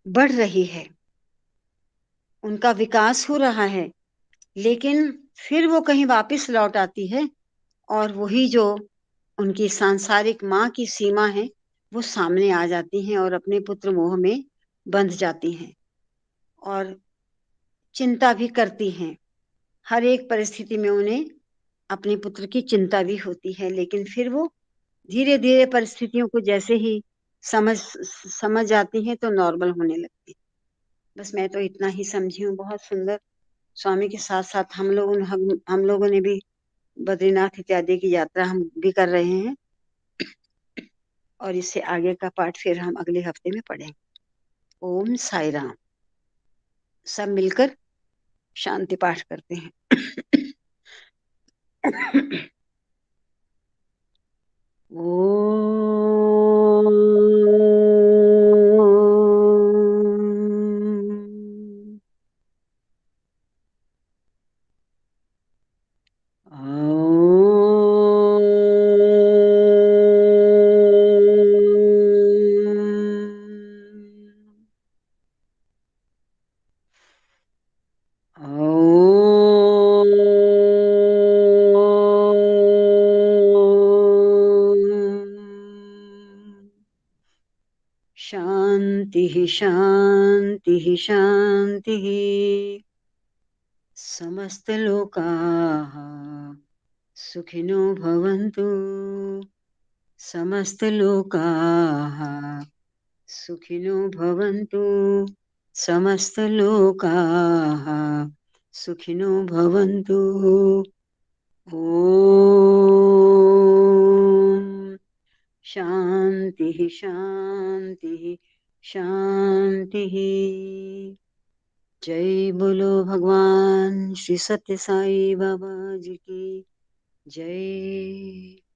बढ़ रही है, उनका विकास हो रहा है, लेकिन फिर वो कहीं वापस लौट आती है और वही जो उनकी सांसारिक माँ की सीमा है वो सामने आ जाती हैं और अपने पुत्र मोह में बंध जाती हैं और चिंता भी करती हैं। हर एक परिस्थिति में उन्हें अपने पुत्र की चिंता भी होती है, लेकिन फिर वो धीरे धीरे परिस्थितियों को जैसे ही समझ जाती हैं तो नॉर्मल होने लगती है। बस मैं तो इतना ही समझी हूँ। बहुत सुंदर। स्वामी के साथ साथ हम लोगों ने भी बद्रीनाथ इत्यादि की यात्रा हम भी कर रहे हैं और इससे आगे का पाठ फिर हम अगले हफ्ते में पढ़ेंगे। ओम साई राम। सब मिलकर शांति पाठ करते हैं। शांति शांति शांति। समस्त लोकाः सुखिनो भवन्तु। समस्त लोकाः सुखिनो भवन्तु। समस्त लोकाः सुखिनो भवन्तु। ओम शांति शांति शांति। जय बोलो भगवान श्री सत्य साई बाबा जी की जय।